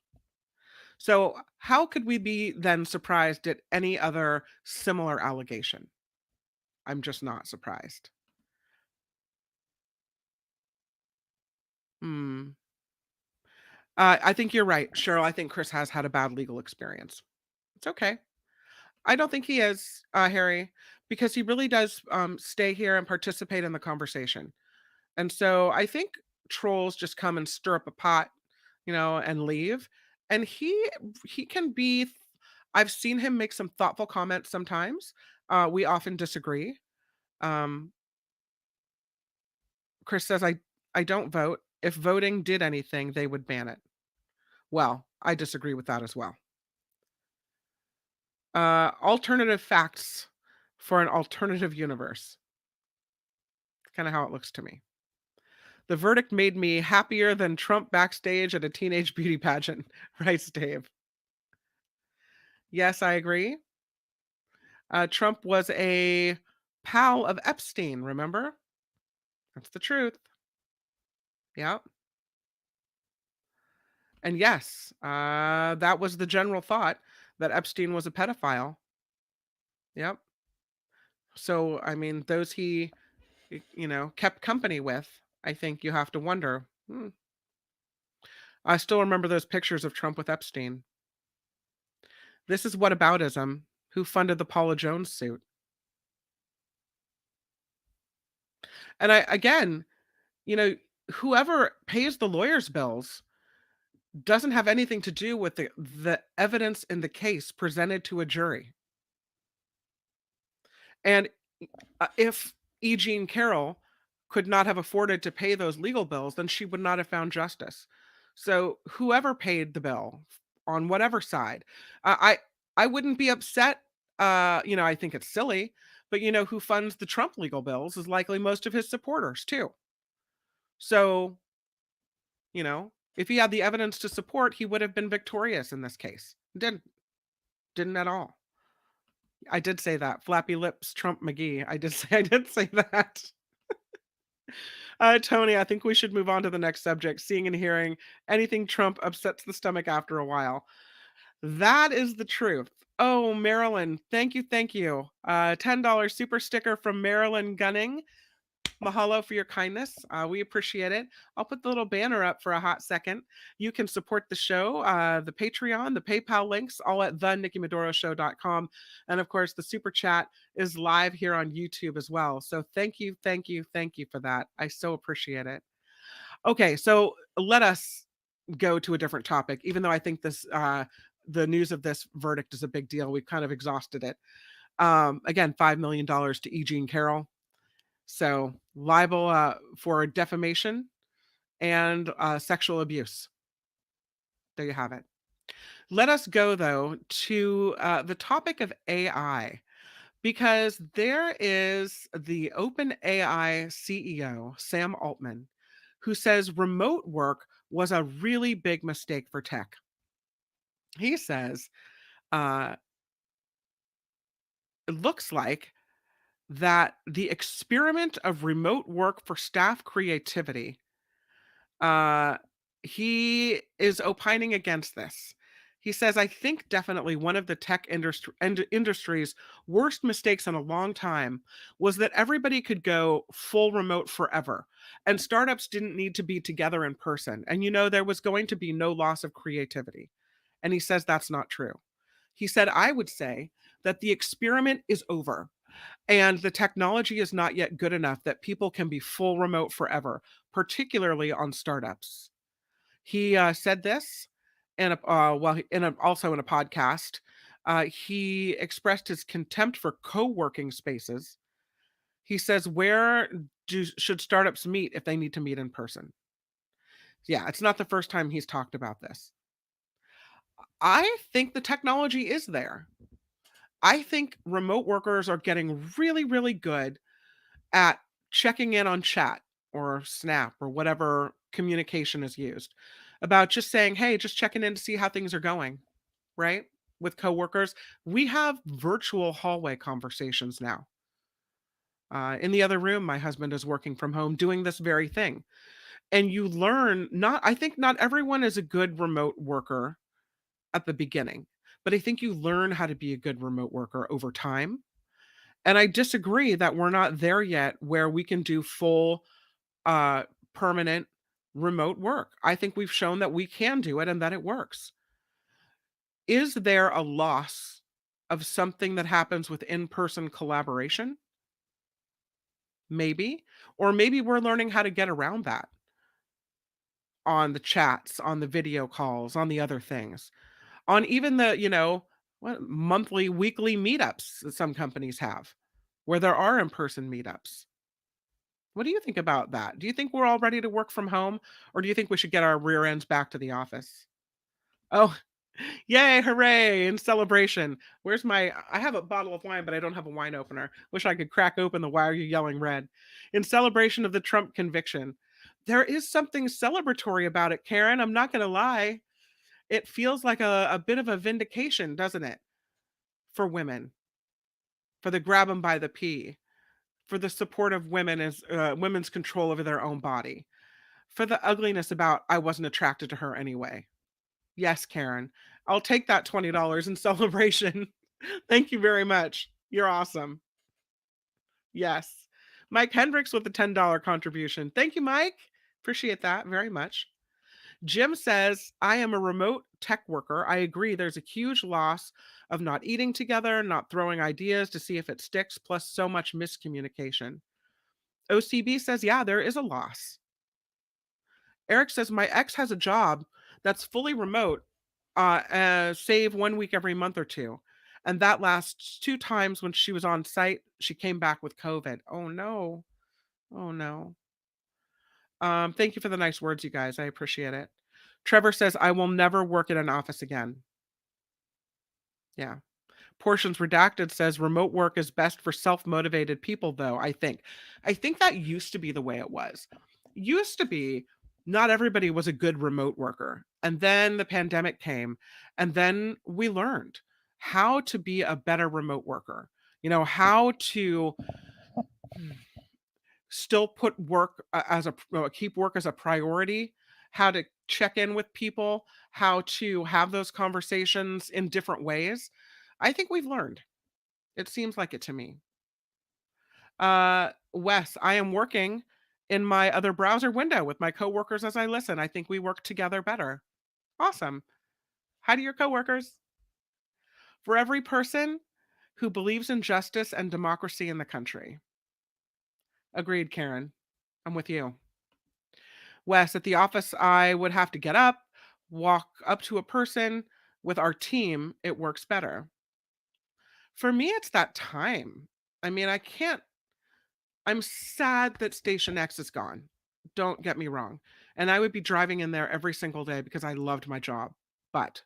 So how could we be then surprised at any other similar allegation? I'm just not surprised. Hmm. I think you're right, Cheryl. I think Chris has had a bad legal experience. It's okay. I don't think he is, Harry, because he really does stay here and participate in the conversation. And so I think trolls just come and stir up a pot, and leave. And he can be. I've seen him make some thoughtful comments sometimes. We often disagree. Um, Chris says, I don't vote. If voting did anything, they would ban it. Well, I disagree with that as well. Alternative facts for an alternative universe. Kind of how it looks to me. The verdict made me happier than Trump backstage at a teenage beauty pageant, writes Dave. Yes, I agree. Trump was a pal of Epstein, remember? That's the truth. Yeah. And yes, that was the general thought, that Epstein was a pedophile. Yep. So, I mean, those he, kept company with, I think you have to wonder. I still remember those pictures of Trump with Epstein. This is whataboutism. Who funded the Paula Jones suit? And again, you know, whoever pays the lawyers' bills doesn't have anything to do with the evidence in the case presented to a jury. And if E. Jean Carroll could not have afforded to pay those legal bills, then she would not have found justice. So whoever paid the bill on whatever side, I wouldn't be upset. I think it's silly, but who funds the Trump legal bills is likely most of his supporters too. So if he had the evidence to support, he would have been victorious in this case. Didn't at all. I did say that. Flappy lips, Trump McGee. I did say that. Tony, I think we should move on to the next subject. Seeing and hearing anything Trump upsets the stomach after a while. That is the truth. Oh, Marilyn, thank you, thank you. $10 super sticker from Marilyn Gunning. Mahalo for your kindness. We appreciate it. I'll put the little banner up for a hot second. You can support the show, the Patreon, the PayPal links, all at thenikkimadoroshow.com. And of course, the super chat is live here on YouTube as well. So thank you, thank you, thank you for that. I so appreciate it. Okay, so let us go to a different topic, even though I think the news of this verdict is a big deal. We've kind of exhausted it. Again, $5 million to E. Jean Carroll. So libel for defamation and sexual abuse. There you have it. Let us go, though, to the topic of AI, because there is the OpenAI CEO, Sam Altman, who says remote work was a really big mistake for tech. He says uh, it looks like that the experiment of remote work for staff creativity, uh, he is opining against this. He says, I think definitely one of the tech industry's worst mistakes in a long time was that everybody could go full remote forever, and startups didn't need to be together in person. And, there was going to be no loss of creativity. And he says that's not true. He said, I would say that the experiment is over. And the technology is not yet good enough that people can be full remote forever, particularly on startups. He said this also in a podcast. He expressed his contempt for co-working spaces. He says, "Where should startups meet if they need to meet in person?" Yeah, it's not the first time he's talked about this. I think the technology is there. I think remote workers are getting really, really good at checking in on chat or Snap or whatever communication is used, about just saying, hey, just checking in to see how things are going, right? With coworkers, we have virtual hallway conversations now. In the other room, my husband is working from home doing this very thing. And you learn, I think not everyone is a good remote worker at the beginning, but I think you learn how to be a good remote worker over time. And I disagree that we're not there yet where we can do full uh, permanent remote work. I think we've shown that we can do it and that it works. Is there a loss of something that happens with in-person collaboration? Maybe. Or maybe we're learning how to get around that on the chats, on the video calls, on the other things, on even the, what monthly, weekly meetups that some companies have, where there are in-person meetups. What do you think about that? Do you think we're all ready to work from home, or do you think we should get our rear ends back to the office? Oh, yay, hooray, in celebration. I have a bottle of wine, but I don't have a wine opener. Wish I could crack open the Why Are You Yelling Red. In celebration of the Trump conviction, There is something celebratory about it, Karen, I'm not gonna lie. It feels like a bit of a vindication, doesn't it, for women, for the grab 'em by the pee, for the support of women as women's control over their own body, for the ugliness about I wasn't attracted to her anyway. Yes, Karen. I'll take that $20 in celebration. Thank you very much. You're awesome. Yes. Mike Hendricks with the $10 contribution. Thank you, Mike. Appreciate that very much. Jim says, I am a remote tech worker. I agree. There's a huge loss of not eating together, not throwing ideas to see if it sticks, plus so much miscommunication. OCB says, yeah, there is a loss. Eric says, my ex has a job that's fully remote, save 1 week every month or two. And that lasts 2 times when she was on site. She came back with COVID. Oh, no. Oh, no. Thank you for the nice words, you guys. I appreciate it. Trevor says, I will never work in an office again. Yeah. Portions Redacted says remote work is best for self-motivated people, though, I think. I think that used to be the way it was. Used to be not everybody was a good remote worker. And then the pandemic came, and then we learned how to be a better remote worker. How to still put work as keep work as a priority, how to check in with people, how to have those conversations in different ways. I think we've learned. It seems like it to me. Wes, I am working in my other browser window with my coworkers as I listen. I think we work together better. Awesome. Hi to your coworkers. For every person who believes in justice and democracy in the country. Agreed, Karen. I'm with you. Wes, at the office, I would have to get up, walk up to a person. With our team, it works better. For me, it's that time. I mean, I can't I'm sad that Station X is gone. Don't get me wrong. And I would be driving in there every single day because I loved my job. But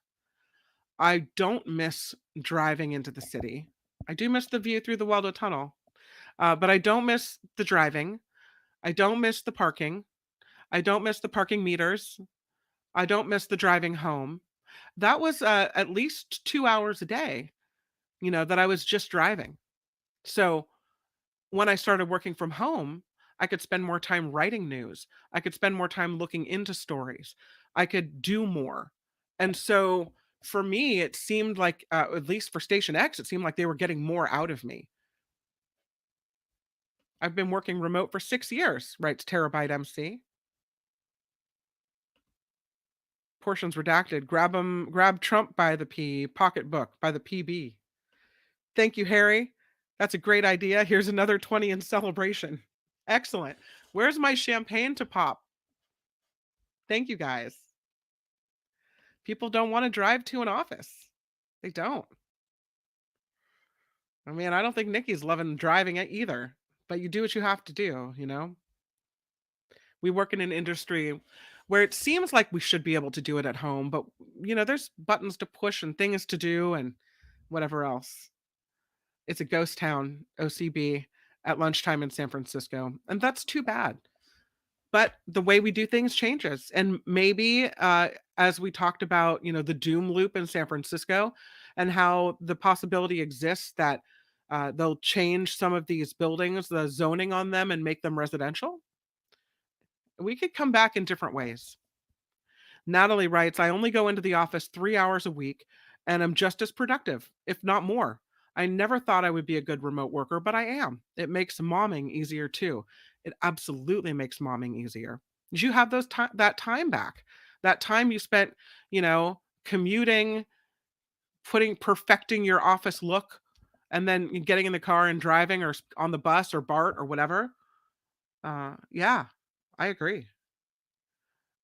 I don't miss driving into the city. I do miss the view through the Waldo Tunnel, but I don't miss the driving. I don't miss the parking. I don't miss the parking meters. I don't miss the driving home. That was at least 2 hours a day, that I was just driving. So when I started working from home, I could spend more time writing news. I could spend more time looking into stories. I could do more. And so for me, it seemed like, at least for Station X, it seemed like they were getting more out of me. I've been working remote for 6 years, writes Terabyte MC. Portions redacted. Grab Trump by the P, pocketbook by the PB. Thank you, Harry. That's a great idea. Here's another 20 in celebration. Excellent. Where's my champagne to pop? Thank you, guys. People don't want to drive to an office. They don't. I mean, I don't think Nikki's loving driving it either, but you do what you have to do. We work in an industry where it seems like we should be able to do it at home, but there's buttons to push and things to do and whatever else. It's a ghost town, OCB, at lunchtime in San Francisco, and that's too bad. But the way we do things changes, and maybe, as we talked about, the doom loop in San Francisco and how the possibility exists that, they'll change some of these buildings, the zoning on them, and make them residential. We could come back in different ways. Natalie writes, I only go into the office 3 hours a week and I'm just as productive, if not more. I never thought I would be a good remote worker, but I am. It makes momming easier too. It absolutely makes momming easier. You have that time back. That time you spent, commuting, perfecting your office look, and then getting in the car and driving or on the bus or BART or whatever. Yeah, I agree.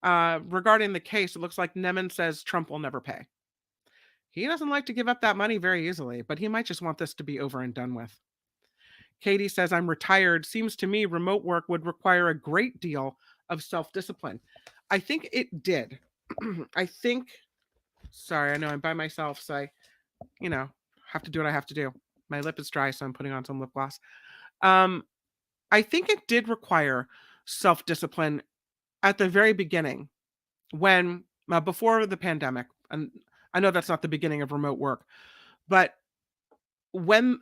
Regarding the case, it looks like Nemen says Trump will never pay. He doesn't like to give up that money very easily, but he might just want this to be over and done with. Katie says, I'm retired. Seems to me remote work would require a great deal of self-discipline. I think it did. Sorry, I know I'm by myself, so I, have to do what I have to do. My lip is dry, so I'm putting on some lip gloss. I think it did require self-discipline at the very beginning when before the pandemic, and I know that's not the beginning of remote work, but when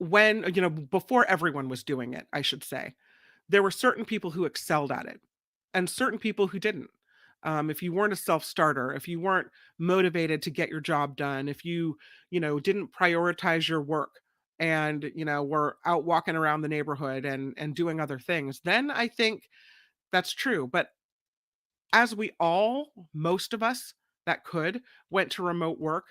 before everyone was doing it, I should say, there were certain people who excelled at it and certain people who didn't. If you weren't a self-starter, if you weren't motivated to get your job done, if didn't prioritize your work and, were out walking around the neighborhood and doing other things, then I think that's true. But as most of us that could, went to remote work,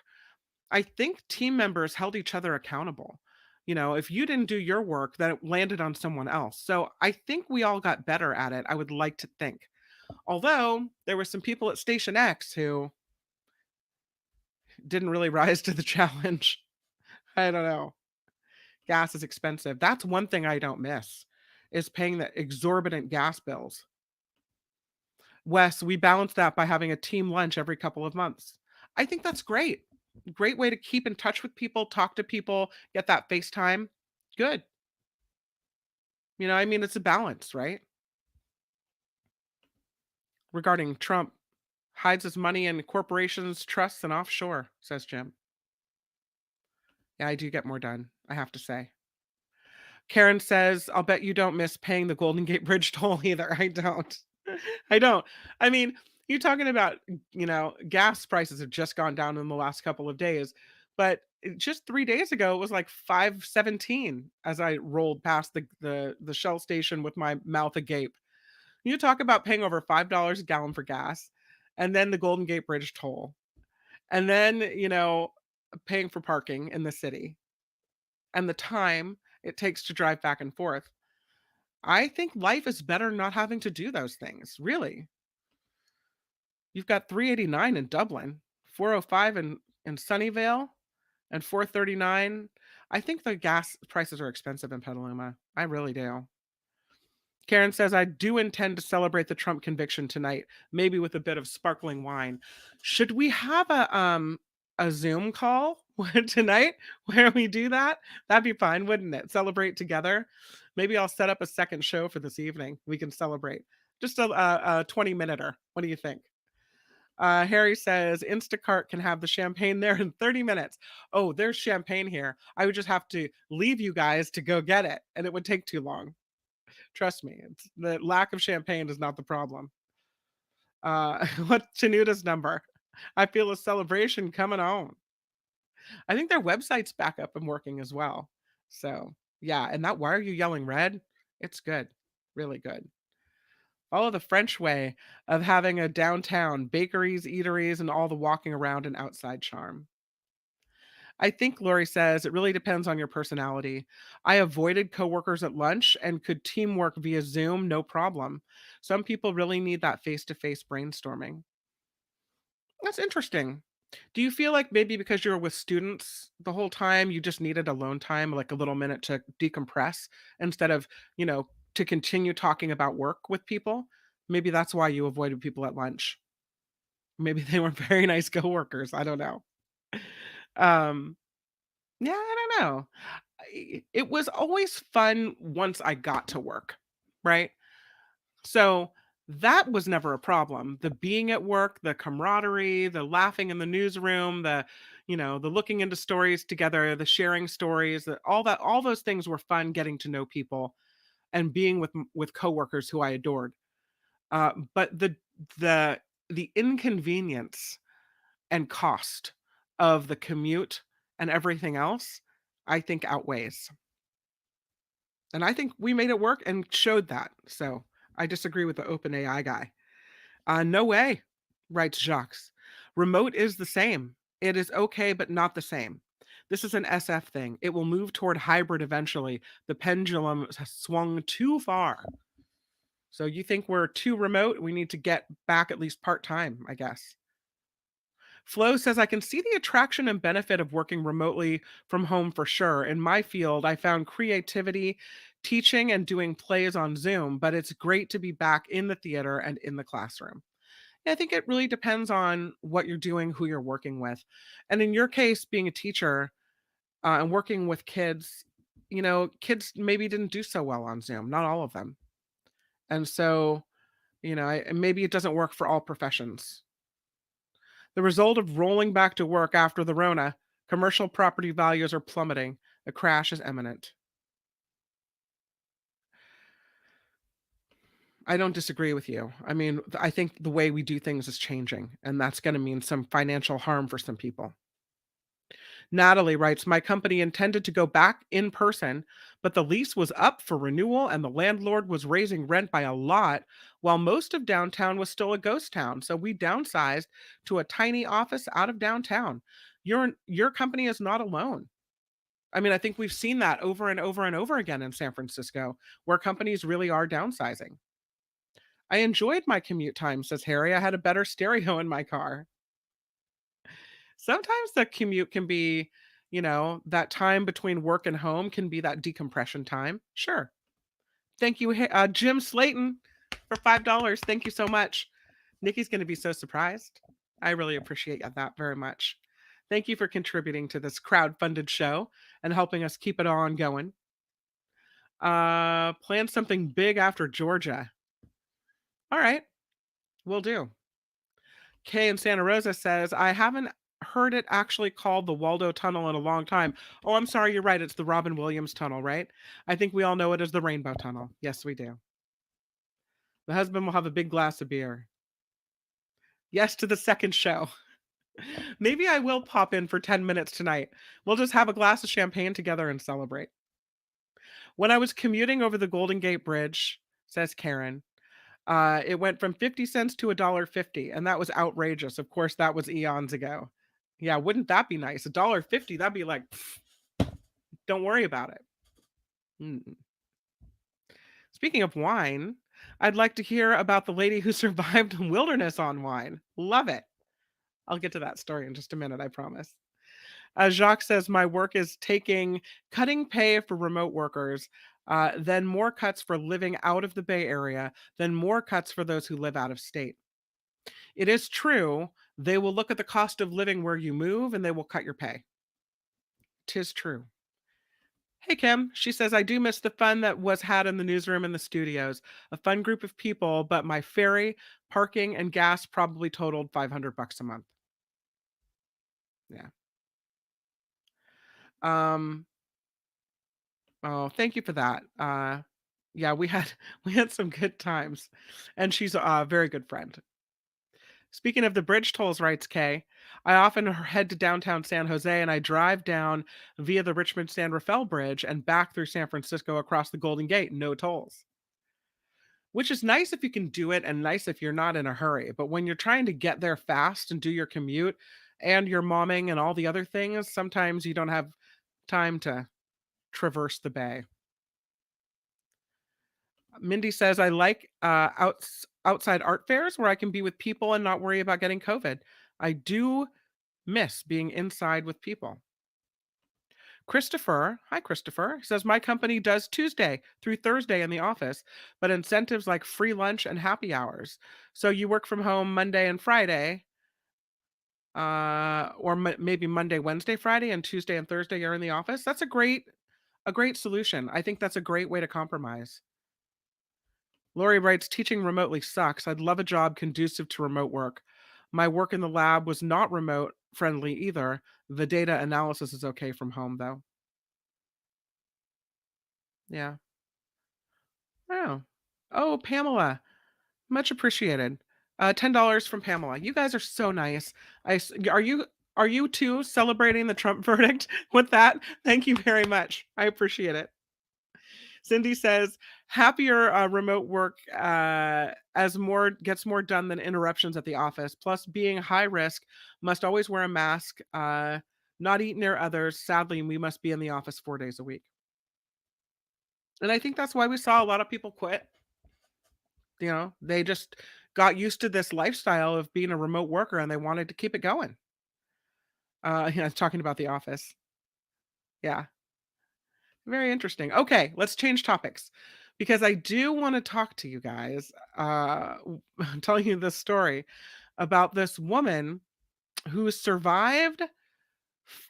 I think team members held each other accountable. If you didn't do your work, then it landed on someone else. So I think we all got better at it. I would like to think. Although there were some people at Station X who didn't really rise to the challenge. I don't know. Gas is expensive. That's one thing I don't miss is paying the exorbitant gas bills. Wes, we balance that by having a team lunch every couple of months. I think that's great. Great way to keep in touch with people, talk to people, get that FaceTime. Good. It's a balance, right? Regarding Trump, hides his money in corporations, trusts, and offshore, says Jim. Yeah, I do get more done, I have to say. Karen says, I'll bet you don't miss paying the Golden Gate Bridge toll either. I don't. I don't. I mean, you're talking about, gas prices have just gone down in the last couple of days, but just 3 days ago, it was like 5.17 as I rolled past the Shell station with my mouth agape. You talk about paying over $5 a gallon for gas, and then the Golden Gate Bridge toll, and then, paying for parking in the city, and the time it takes to drive back and forth. I think life is better not having to do those things, really. You've got 389 in Dublin, 405 in Sunnyvale, and 439. I think the gas prices are expensive in Petaluma. I really do. Karen says, I do intend to celebrate the Trump conviction tonight, maybe with a bit of sparkling wine. Should we have a Zoom call tonight where we do that? That'd be fine, wouldn't it? Celebrate together. Maybe I'll set up a second show for this evening. We can celebrate. Just a 20-minute. What do you think? Harry says Instacart can have the champagne there in 30 minutes. Oh, there's champagne here. I would just have to leave you guys to go get it, and it would take too long. Trust me, the lack of champagne is not the problem. What's Chanuta's number? I feel a celebration coming on. I think their website's back up and working as well. So yeah, and that why are you yelling red? It's good, really good. Follow the French way of having a downtown, bakeries, eateries, and all the walking around and outside charm. I think Lori says it really depends on your personality. I avoided coworkers at lunch and could teamwork via Zoom, no problem. Some people really need that face to face brainstorming. That's interesting. Do you feel like maybe because you were with students the whole time, you just needed alone time, like a little minute to decompress instead of, to continue talking about work with people? Maybe that's why you avoided people at lunch. Maybe they were very nice coworkers. I don't know. Um, yeah, I don't know. It was always fun once I got to work, right? So that was never a problem. The being at work, the camaraderie, the laughing in the newsroom, the looking into stories together, the sharing stories, all those things were fun getting to know people and being with coworkers who I adored. But the the inconvenience and cost of the commute and everything else, I think outweighs. And I think we made it work and showed that. So I disagree with the OpenAI guy. No way, writes Jacques. Remote is the same. It is okay, but not the same. This is an SF thing. It will move toward hybrid eventually. The pendulum has swung too far. So you think we're too remote? We need to get back at least part time, I guess. Flo says, I can see the attraction and benefit of working remotely from home for sure. In my field, I found creativity, teaching, and doing plays on Zoom, but it's great to be back in the theater and in the classroom. I think it really depends on what you're doing, who you're working with. And in your case, being a teacher and working with kids, kids maybe didn't do so well on Zoom, not all of them. And so And maybe it doesn't work for all professions. The result of rolling back to work after the Rona, commercial property values are plummeting. A crash is imminent. I don't disagree with you. I mean, I think the way we do things is changing, and that's going to mean some financial harm for some people. Natalie writes, my company intended to go back in person, but the lease was up for renewal and the landlord was raising rent by a lot while most of downtown was still a ghost town. So we downsized to a tiny office out of downtown. Your company is not alone. I mean, I think we've seen that over and over and over again in San Francisco, where companies really are downsizing. I enjoyed my commute time, says Harry. I had a better stereo in my car. Sometimes the commute can be, that time between work and home can be that decompression time. Sure. Thank you, Jim Slayton, for $5. Thank you so much. Nikki's going to be so surprised. I really appreciate that very much. Thank you for contributing to this crowd-funded show and helping us keep it on going. Plan something big after Georgia. All right, we'll do. Kay in Santa Rosa says, I haven't heard it actually called the Waldo Tunnel in a long time. Oh, I'm sorry, you're right. It's the Robin Williams Tunnel, right? I think we all know it as the Rainbow Tunnel. Yes, we do. The husband will have a big glass of beer. Yes to the second show. Maybe I will pop in for 10 minutes tonight. We'll just have a glass of champagne together and celebrate. When I was commuting over the Golden Gate Bridge, says Karen, it went from 50 cents to $1.50, and that was outrageous. Of course, that was eons ago. Yeah, wouldn't that be nice? $1.50, that'd be like, pff, don't worry about it. Mm. Speaking of wine, I'd like to hear about the lady who survived the wilderness on wine. Love it. I'll get to that story in just a minute, I promise. Jacques says, my work is taking cutting pay for remote workers, then more cuts for living out of the Bay Area, then more cuts for those who live out of state. It is true. They will look at the cost of living where you move and they will cut your pay. 'Tis true. Hey, Kim. She says, I do miss the fun that was had in the newsroom and the studios. A fun group of people, but my ferry, parking, and gas probably totaled $500 a month. Yeah. Um, oh, thank you for that. Yeah, we had we had some good times. And she's a very good friend. Speaking of the bridge tolls, writes Kay, I often head to downtown San Jose and I drive down via the Richmond San Rafael Bridge and back through San Francisco across the Golden Gate, no tolls. Which is nice if you can do it and nice if you're not in a hurry. But when you're trying to get there fast and do your commute and your momming and all the other things, sometimes you don't have time to traverse the bay. Mindy says, I like outside art fairs where I can be with people and not worry about getting COVID. I do miss being inside with people. Christopher, hi Christopher, says my company does Tuesday through Thursday in the office, but incentives like free lunch and happy hours. So you work from home Monday and Friday, or maybe Monday, Wednesday, Friday, and Tuesday and Thursday you're in the office. That's a great solution. I think that's a great way to compromise. Lori writes, teaching remotely sucks. I'd love a job conducive to remote work. My work in the lab was not remote friendly either. The data analysis is okay from home, though. Yeah. Oh. Oh, Pamela. Much appreciated. $10 from Pamela. You guys are so nice. Are you too celebrating the Trump verdict with that? Thank you very much. I appreciate it. Cindy says, happier remote work as more gets more done than interruptions at the office. Plus, being high risk, must always wear a mask, not eat near others. Sadly, we must be in the office 4 days a week. And I think that's why we saw a lot of people quit. They just got used to this lifestyle of being a remote worker and they wanted to keep it going. Talking about the office. Yeah. Very interesting. Okay, let's change topics because I do want to talk to you guys, telling you this story about this woman who survived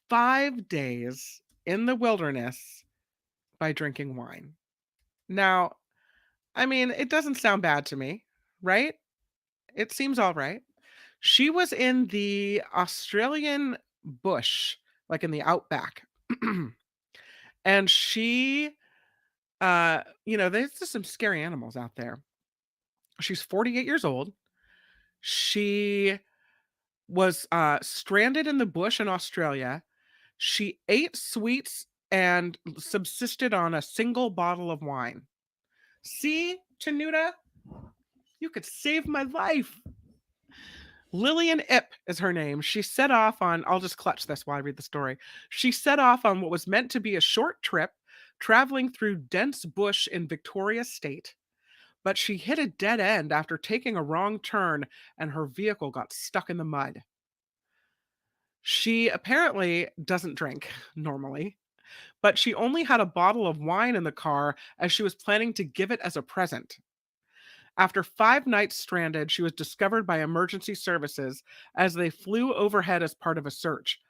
5 days in the wilderness by drinking wine. Now, I mean, it doesn't sound bad to me. right? It seems all right. She was in the Australian bush, like in the outback. And she, there's just some scary animals out there. She's 48 years old. She was stranded in the bush in Australia. She ate sweets and subsisted on a single bottle of wine. See, Tanuta, you could save my life. Lillian Ip is her name. She set off on, I'll just clutch this while I read the story. She set off on what was meant to be a short trip, traveling through dense bush in Victoria State. But she hit a dead end after taking a wrong turn and her vehicle got stuck in the mud. She apparently doesn't drink normally, but she only had a bottle of wine in the car as she was planning to give it as a present. After 5 nights stranded, she was discovered by emergency services as they flew overhead as part of a search.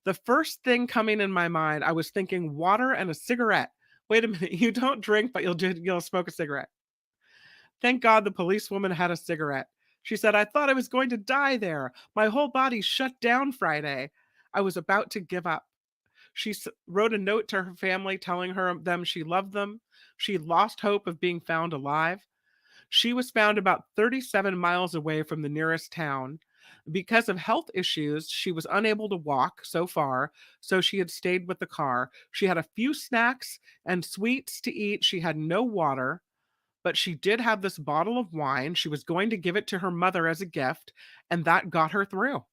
The first thing coming in my mind, I was thinking water and a cigarette. Wait a minute, you don't drink, but you'll smoke a cigarette. Thank God the policewoman had a cigarette. She said, I thought I was going to die there. My whole body shut down Friday. I was about to give up. She wrote a note to her family telling them she loved them. She lost hope of being found alive. She was found about 37 miles away from the nearest town. Because of health issues, she was unable to walk so far, so she had stayed with the car. She had a few snacks and sweets to eat. She had no water, but she did have this bottle of wine. She was going to give it to her mother as a gift, and that got her through.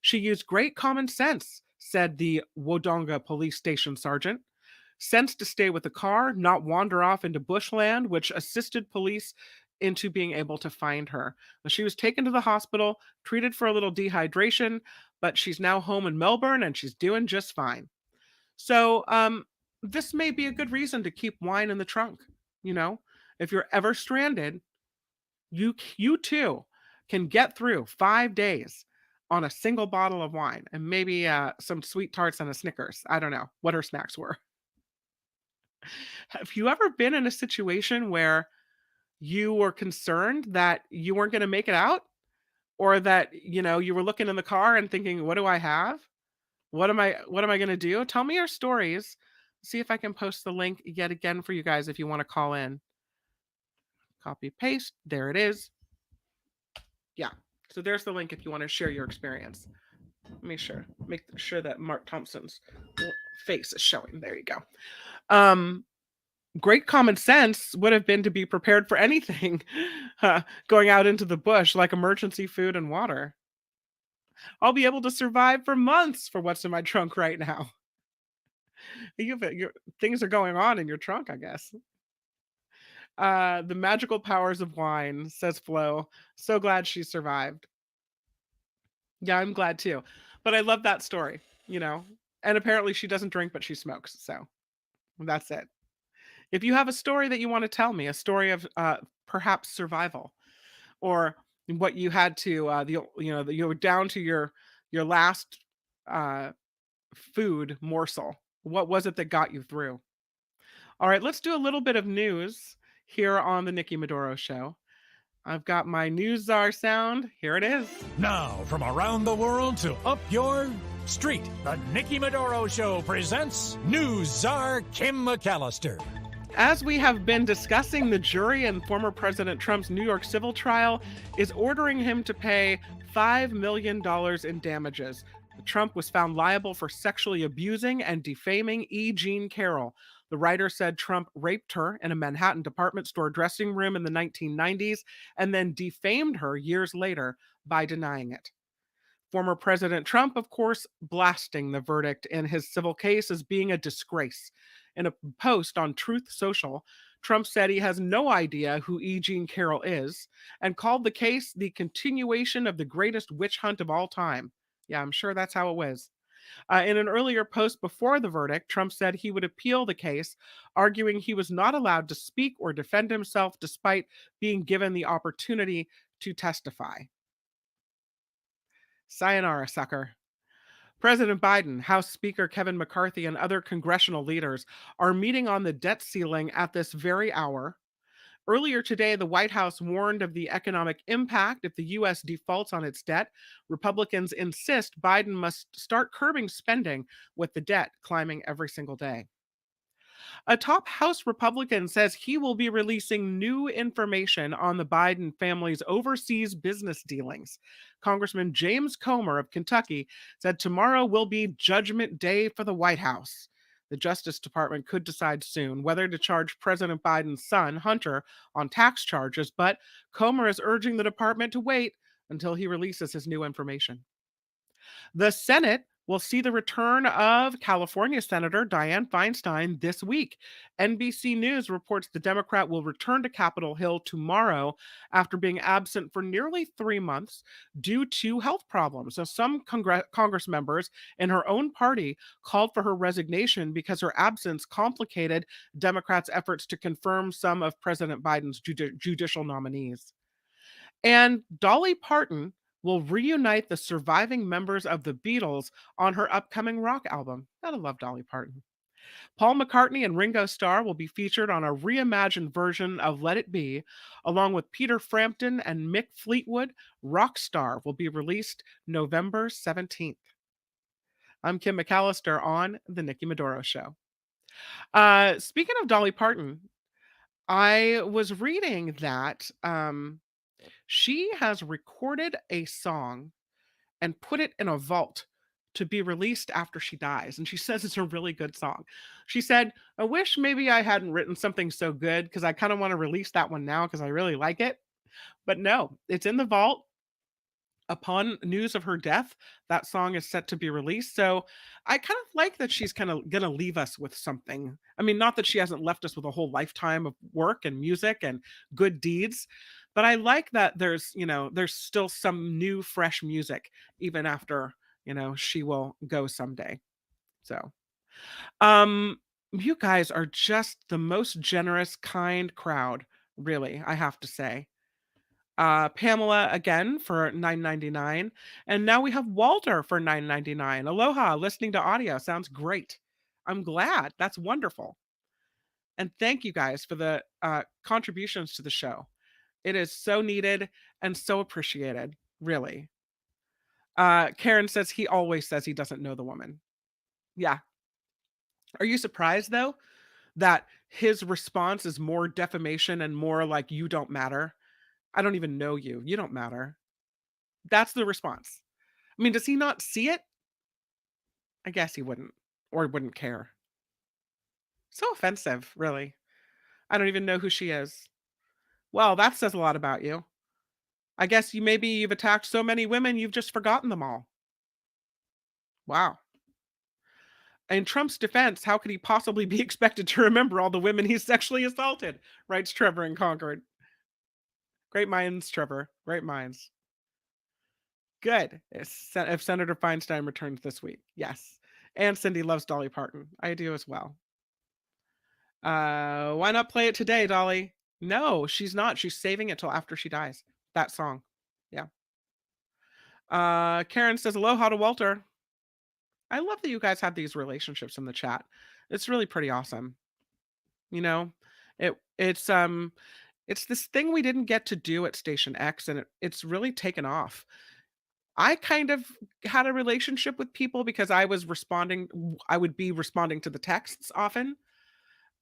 She used great common sense, said the Wodonga police station sergeant. Sense to stay with the car, not wander off into bushland, which assisted police into being able to find her. She was taken to the hospital, treated for a little dehydration, but she's now home in Melbourne and she's doing just fine. So, this may be a good reason to keep wine in the trunk. You know, if you're ever stranded, you too can get through 5 days on a single bottle of wine and maybe some sweet tarts and a Snickers. I don't know what her snacks were. Have you ever been in a situation where you were concerned that you weren't gonna make it out? Or that, you were looking in the car and thinking, "What do I have? What am I gonna do?" Tell me your stories. See if I can post the link yet again for you guys if you wanna call in. Copy, paste. There it is. Yeah. So there's the link if you wanna share your experience. Let me make sure that Mark Thompson's face is showing. There you go. Um Great common sense would have been to be prepared for anything going out into the bush, like emergency food and water. I'll be able to survive for months for what's in my trunk right now. Things are going on in your trunk, I guess. The magical powers of wine, says Flo. So glad she survived. Yeah, I'm glad too. But I love that story, you know. And apparently she doesn't drink, but she smokes. So that's it. If you have a story that you want to tell me, a story of perhaps survival, or what you had to you were down to your last uh food morsel. What was it that got you through? All right, let's do a little bit of news here on the Nikki Maduro show. I've got my news czar sound. Here it is. Now, from around the world to up your street, the Nikki Maduro Show presents News Czar Kim McAllister. As we have been discussing, the jury in former President Trump's New York civil trial is ordering him to pay $5 million in damages. Trump was found liable for sexually abusing and defaming E. Jean Carroll. The writer said Trump raped her in a Manhattan department store dressing room in the 1990s and then defamed her years later by denying it. Former President Trump, of course, blasting the verdict in his civil case as being a disgrace. In a post on Truth Social, Trump said he has no idea who E. Jean Carroll is and called the case the continuation of the greatest witch hunt of all time. Yeah, I'm sure that's how it was. In an earlier post before the verdict, Trump said he would appeal the case, arguing he was not allowed to speak or defend himself despite being given the opportunity to testify. Sayonara, sucker. President Biden, House Speaker Kevin McCarthy, and other congressional leaders are meeting on the debt ceiling at this very hour. Earlier today, the White House warned of the economic impact if the U.S. defaults on its debt. Republicans insist Biden must start curbing spending with the debt climbing every single day. A top House Republican says he will be releasing new information on the Biden family's overseas business dealings. Congressman James Comer of Kentucky said tomorrow will be judgment day for the White House. The Justice Department could decide soon whether to charge President Biden's son, Hunter, on tax charges, but Comer is urging the department to wait until he releases his new information. The Senate will see the return of California Senator Dianne Feinstein this week. NBC News reports the Democrat will return to Capitol Hill tomorrow after being absent for nearly 3 months due to health problems. So, some Congress members in her own party called for her resignation because her absence complicated Democrats' efforts to confirm some of President Biden's judicial nominees. And Dolly Parton will reunite the surviving members of the Beatles on her upcoming rock album. Gotta love Dolly Parton. Paul McCartney and Ringo Starr will be featured on a reimagined version of Let It Be, along with Peter Frampton and Mick Fleetwood. Rockstar will be released November 17th. I'm Kim McAllister on The Nikki Maduro Show. Speaking of Dolly Parton, I was reading that she has recorded a song and put it in a vault to be released after she dies, and she says it's a really good song. She said, "I wish maybe I hadn't written something so good because I kinda wanna release that one now because I really like it." But no, it's in the vault. Upon news of her death, that song is set to be released, so I kind of like that she's kinda gonna leave us with something. I mean, not that she hasn't left us with a whole lifetime of work and music and good deeds, but I like that there's still some new fresh music even after, she will go someday. So, um, you guys are just the most generous, kind crowd, really, I have to say. Pamela again for 9.99, and now we have Walter for 9.99. Aloha, listening to audio sounds great. I'm glad. That's wonderful. And thank you guys for the contributions to the show. It is so needed and so appreciated, really. Karen says he always says he doesn't know the woman. Yeah. Are you surprised though that his response is more defamation and more like you don't matter? I don't even know you. You don't matter. That's the response. I mean, does he not see it? I guess he wouldn't or wouldn't care. So offensive, really. I don't even know who she is. Well, that says a lot about you. I guess you've attacked so many women, you've just forgotten them all. Wow. In Trump's defense, how could he possibly be expected to remember all the women he sexually assaulted? Writes Trevor in Concord. Great minds, Trevor. Great minds. Good. If Senator Feinstein returns this week. Yes. And Cindy loves Dolly Parton. I do as well. Why not play it today, Dolly? No, she's not. She's saving it till after she dies. That song. Yeah. Karen says aloha to Walter. I love that you guys have these relationships in the chat. It's really pretty awesome. You know, it's this thing we didn't get to do at Station X, and it's really taken off. I kind of had a relationship with people because I would be responding to the texts often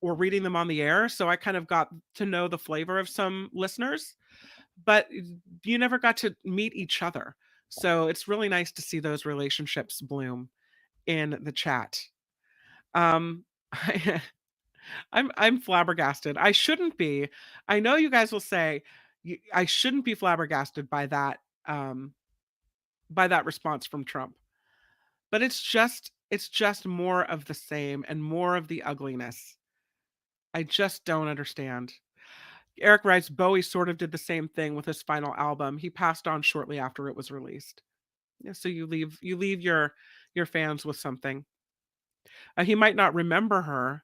or reading them on the air, so I kind of got to know the flavor of some listeners, but you never got to meet each other. So it's really nice to see those relationships bloom in the chat. Um, I, I'm flabbergasted. I shouldn't be. I know you guys will say I shouldn't be flabbergasted by that response from Trump. But it's just more of the same and more of the ugliness. I just don't understand. Eric writes Bowie sort of did the same thing with his final album. He passed on shortly after it was released. Yeah, so you leave your fans with something. He might not remember her,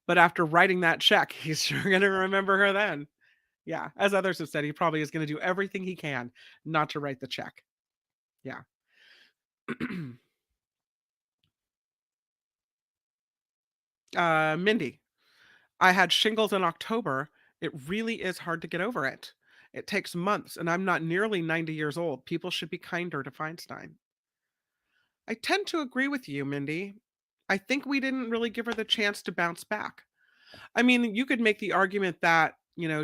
but after writing that check, he's sure going to remember her then. Yeah, as others have said, he probably is going to do everything he can not to write the check. Yeah. Mindy, I had shingles in October It really is hard to get over it. It takes months, and I'm not nearly 90 years old. People should be kinder to Feinstein. I tend to agree with you, Mindy. I think we didn't really give her the chance to bounce back. I mean, you could make the argument that,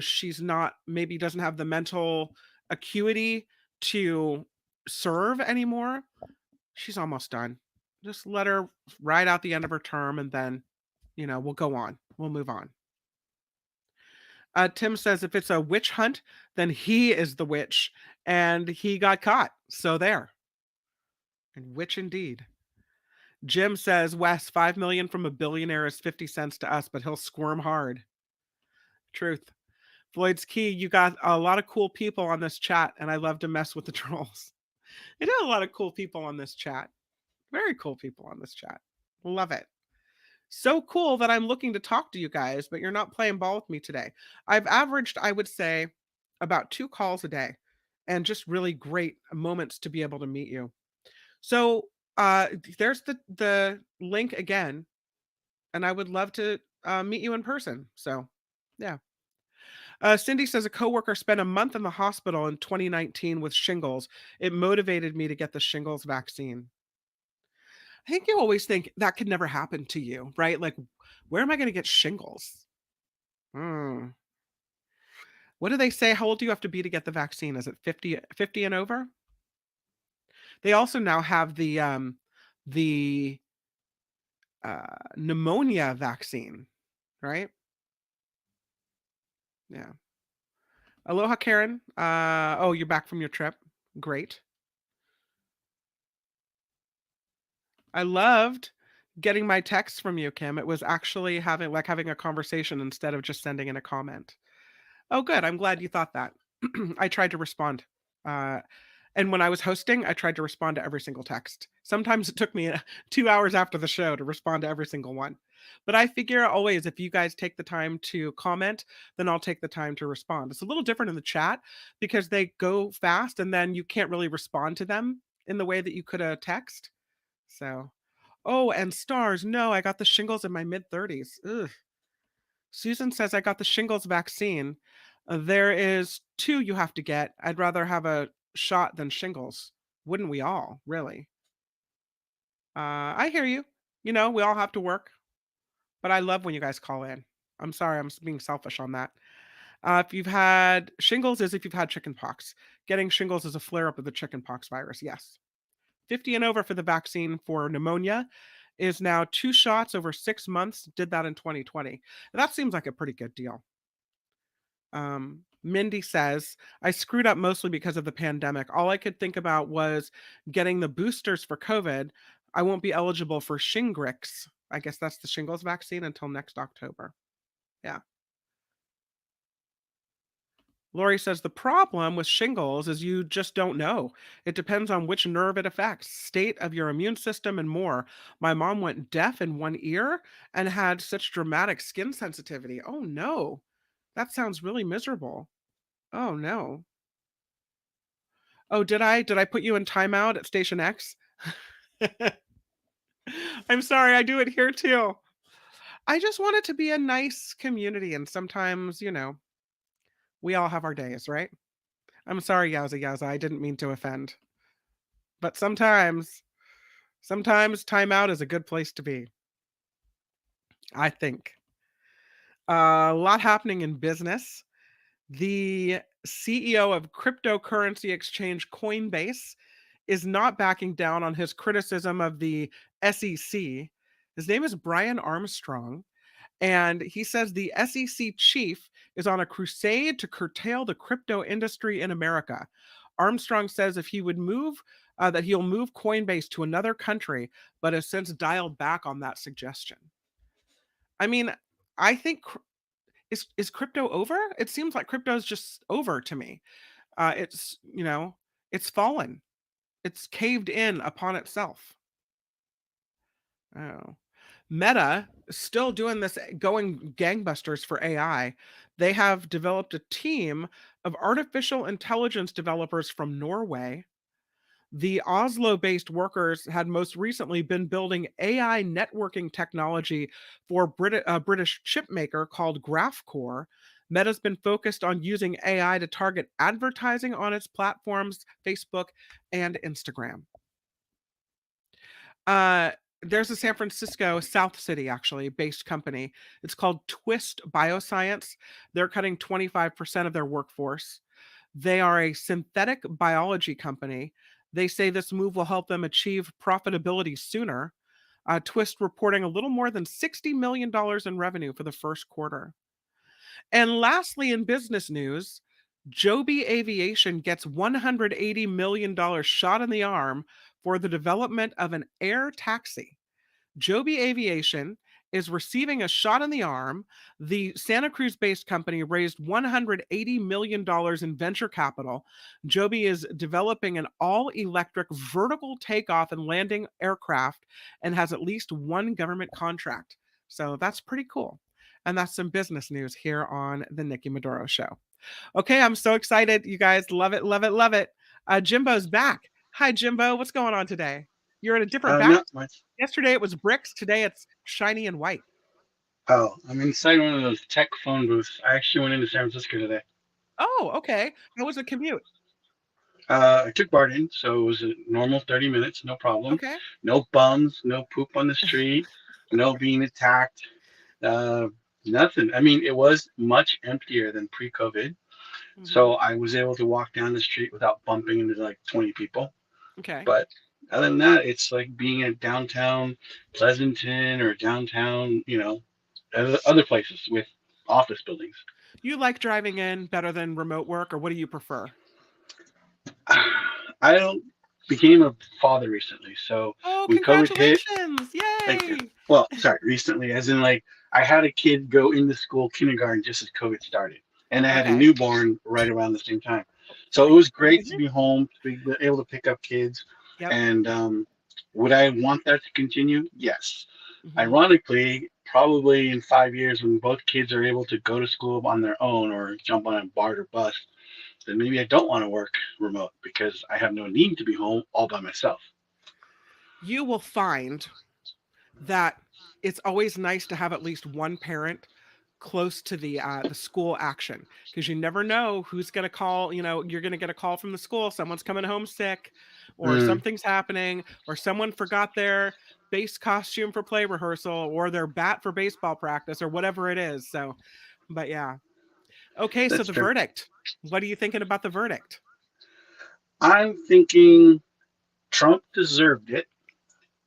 she's not, maybe doesn't have the mental acuity to serve anymore. She's almost done. Just let her ride out the end of her term and then, we'll go on. We'll move on. Tim says if it's a witch hunt, then he is the witch and he got caught. So there. And witch indeed. Jim says, Wes, 5 million from a billionaire is 50 cents to us, but he'll squirm hard. Truth. Floyd's Key, you got a lot of cool people on this chat, and I love to mess with the trolls. It is a lot of cool people on this chat. Very cool people on this chat. Love it. So cool that I'm looking to talk to you guys, but you're not playing ball with me today. I've averaged, I would say, about 2 calls a day and just really great moments to be able to meet you. So, there's the link again, and I would love to meet you in person. So, yeah. Cindy says a coworker spent a month in the hospital in 2019 with shingles. It motivated me to get the shingles vaccine. I think you always think that could never happen to you, right? Like, where am I going to get shingles? Hmm. What do they say? How old do you have to be to get the vaccine? Is it 50 and over? They also now have the pneumonia vaccine, right? Yeah. Aloha, Karen. Oh, you're back from your trip. Great. I loved getting my texts from you, Kim. It was actually having a conversation instead of just sending in a comment. Oh, good. I'm glad you thought that. I tried to respond. Uh, and when I was hosting, I tried to respond to every single text. Sometimes it took me 2 hours after the show to respond to every single one. But I figure always if you guys take the time to comment, then I'll take the time to respond. It's a little different in the chat because they go fast and then you can't really respond to them in the way that you could a text. So, oh, and stars. No, I got the shingles in my mid 30s. Ugh. Susan says I got the shingles vaccine. There is two you have to get. I'd rather have a shot than shingles. Wouldn't we all, really? I hear you. We all have to work, but I love when you guys call in. I'm sorry, being selfish on that. If you've had shingles, is if you've had chickenpox. Getting shingles is a flare up of the chickenpox virus. Yes. 50 and over for the vaccine for pneumonia is now 2 shots over 6 months. Did that in 2020. That seems like a pretty good deal. Mindy says, I screwed up mostly because of the pandemic. All I could think about was getting the boosters for COVID. I won't be eligible for Shingrix. I guess that's the shingles vaccine until next October. Yeah. Lori says the problem with shingles is you just don't know. It depends on which nerve it affects, state of your immune system, and more. My mom went deaf in one ear and had such dramatic skin sensitivity. Oh no, that sounds really miserable. Oh no. Oh, did I put you in timeout at Station X? I'm sorry, I do it here too. I just want it to be a nice community, and sometimes, we all have our days, right? I'm sorry, Yowza Yowza. I didn't mean to offend. But sometimes timeout is a good place to be, I think. A lot happening in business. The CEO of cryptocurrency exchange Coinbase is not backing down on his criticism of the SEC. His name is Brian Armstrong. And he says the SEC chief is on a crusade to curtail the crypto industry in America. Armstrong says if he would move, that he'll move Coinbase to another country, but has since dialed back on that suggestion. I mean, I think is crypto over? It seems like crypto is just over to me. It's fallen. It's caved in upon itself. Oh. Meta is still doing this going gangbusters for AI. They have developed a team of artificial intelligence developers from Norway. The Oslo based workers had most recently been building AI networking technology for a British chip maker called GraphCore. Meta's been focused on using AI to target advertising on its platforms, Facebook and Instagram. Uh, there's a San Francisco, South City actually, based company. It's called Twist Bioscience. They're cutting 25% of their workforce. They are a synthetic biology company. They say this move will help them achieve profitability sooner. Twist reporting a little more than $60 million in revenue for the first quarter. And lastly, in business news, Joby Aviation gets $180 million shot in the arm for the development of an air taxi. Joby Aviation is receiving a shot in the arm. The Santa Cruz based company raised $180 million in venture capital. Joby is developing an all electric vertical takeoff and landing aircraft and has at least one government contract. So that's pretty cool. And that's some business news here on the Nikki Maduro Show. Okay, I'm so excited. You guys love it, love it, love it. Jimbo's back. Hi, Jimbo. What's going on today? You're in a different back. Not much. Yesterday it was bricks. Today it's shiny and white. Oh, I'm inside one of those tech phone booths. I actually went into San Francisco today. Oh, okay. How was the commute? I took Barton, so it was a normal 30 minutes, no problem. Okay. No bums, no poop on the street, no being attacked, uh, nothing. I mean, it was much emptier than pre-COVID, Mm-hmm. so I was able to walk down the street without bumping into like 20 people. Okay. But other than that, it's like being at downtown Pleasanton or downtown, other places with office buildings. You like driving in better than remote work, or what do you prefer? I don't became a father recently, so Oh, when COVID hit, congratulations. thank you. Yay. Well, sorry, recently, as in like I had a kid go into school kindergarten just as COVID started, and I had a Okay. newborn right around the same time. So it was Oh, great to goodness. be home, to be able to pick up kids, Yep. and would I want that to continue? Yes. Mm-hmm. Ironically, probably in 5 years, when both kids are able to go to school on their own or jump on a BART or bus, then maybe I don't want to work remote because I have no need to be home all by myself. You will find that it's always nice to have at least one parent close to the school action, because you never know who's going to call. You're going to get a call from the school, someone's coming home sick, or Mm, something's happening, or someone forgot their base costume for play rehearsal, or their bat for baseball practice, or whatever it is. So, but yeah. Okay, so that's the true. verdict, what are you thinking about the verdict? I'm thinking Trump deserved it,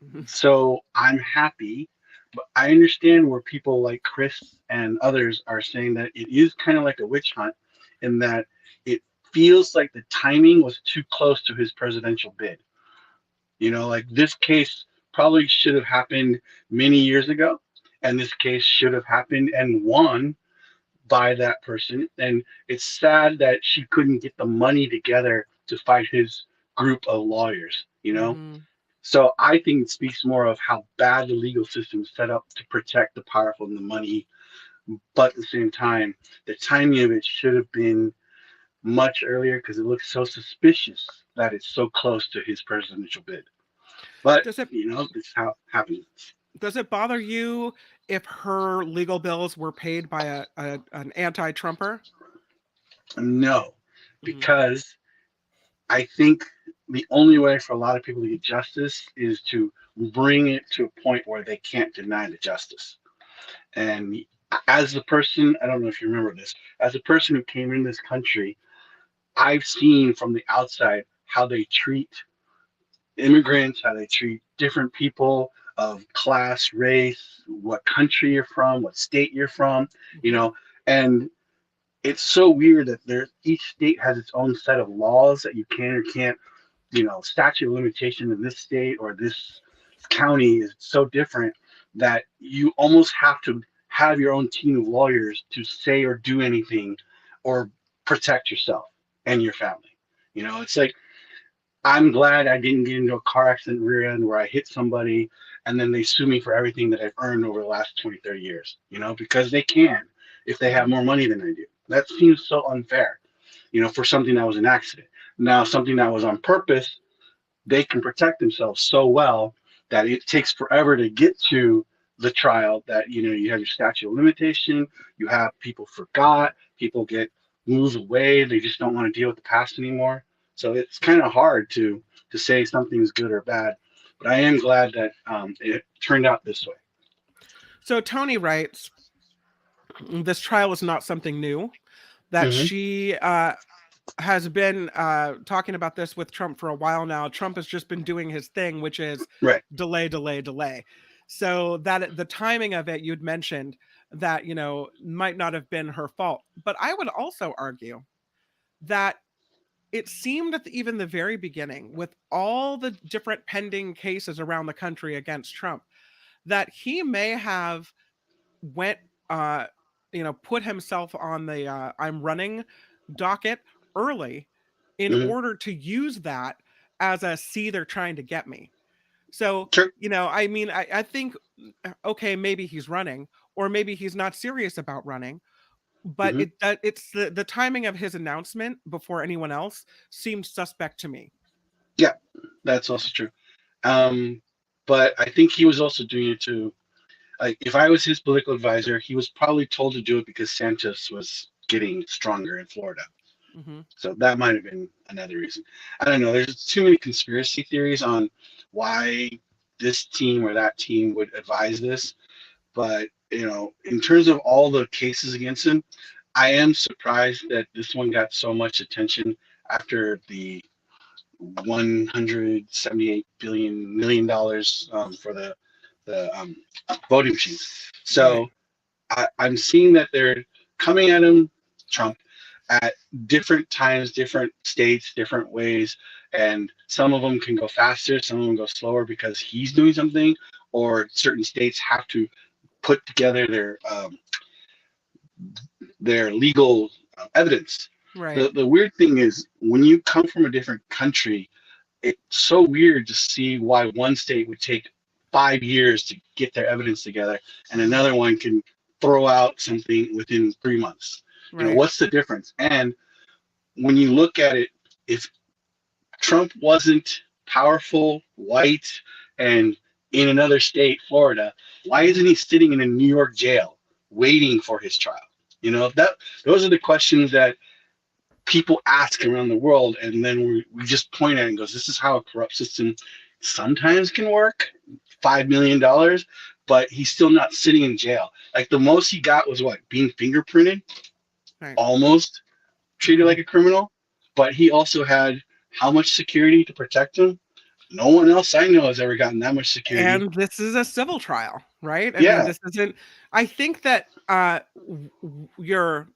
Mhm. so I'm happy. But I understand where people like Chris and others are saying that it is kind of like a witch hunt in that it feels like the timing was too close to his presidential bid. Like this case probably should have happened many years ago, and this case should have happened and won by that person. And it's sad that she couldn't get the money together to fight his group of lawyers. Mhm. So I think it speaks more of how bad the legal system is set up to protect the powerful and the money. But at the same time, the timing of it should have been much earlier because it looks so suspicious that it's so close to his presidential bid. But, Does it this is how it happens. does it bother you if her legal bills were paid by an anti-Trumper? No, Mhm. because I think the only way for a lot of people to get justice is to bring it to a point where they can't deny the justice. And as a person, I don't know if you remember this, as a person who came in this country, I've seen from the outside how they treat immigrants, how they treat different people of class, race, what country you're from, what state you're from, you Mhm. know, and it's so weird that each state has its own set of laws that you can or can't, statute of limitation in this state or this county is so different that you almost have to have your own team of lawyers to say or do anything or protect yourself and your family. It's like I'm glad I didn't get into a car accident rear end where I hit somebody and then they sue me for everything that I've earned over the last 20, 30 years, because they can if they have Mhm. more money than I do. That seems so unfair, for something that was an accident. Now, something that was on purpose, they can protect themselves so well that it takes forever to get to the trial that you have your statute of limitation, you have people forgot, people get moved away, they just don't want to deal with the past anymore. So it's kind of hard to say something's good or bad. But I am glad that it turned out this way. So Tony writes, this trial is not something new, that Hmm. she has been talking about this with Trump for a while now. Trump has just been doing his thing, which is Right. delay, delay, delay. So that the timing of it, you'd mentioned that, might not have been her fault. But I would also argue that it seemed at even the very beginning, with all the different pending cases around the country against Trump, that he may have went, uh, put himself on the I'm running docket early in Hmm. order to use that as a see, they're trying to get me. So, Sure. I mean, I think, okay, maybe he's running, or maybe he's not serious about running, but Hmm. it's the timing of his announcement before anyone else seemed suspect to me. Yeah, that's also true. Yeah. Um, but I think he was also doing it to, like, if I was his political advisor, he was probably told to do it because Sanchez was getting stronger in Florida. Hmm. So that might have been another reason. I don't know. There's too many conspiracy theories on why this team or that team would advise this. But, in terms of all the cases against him, I am surprised that this one got so much attention after the 178 billion million dollars for the voting machines. Right. So I'm seeing that they're coming at him, Trump, at different times, different states, different ways, and some of them can go faster, some of them go slower because he's doing something, or certain states have to put together their legal evidence. Right. The weird thing is when you come from a different country, it's so weird to see why one state would take 5 years to get their evidence together and Hmm. another one can throw out something within 3 months. Right. What's the difference? And when you look at it, if Trump wasn't powerful, white, and in another state, Florida, why Hmm. isn't he sitting in a New York jail waiting for his trial? That those are the questions that people ask around the world, and then we just point at it and goes, this is how a corrupt system sometimes can work. $5 million, but he's still not sitting in jail. Like the most he got was what, being fingerprinted, Right. almost treated Hmm. like a criminal, but he also had how much security to protect him? No one else I know has ever gotten that much security. And this is a civil trial, right? I mean, Yeah. this isn't. I think that you're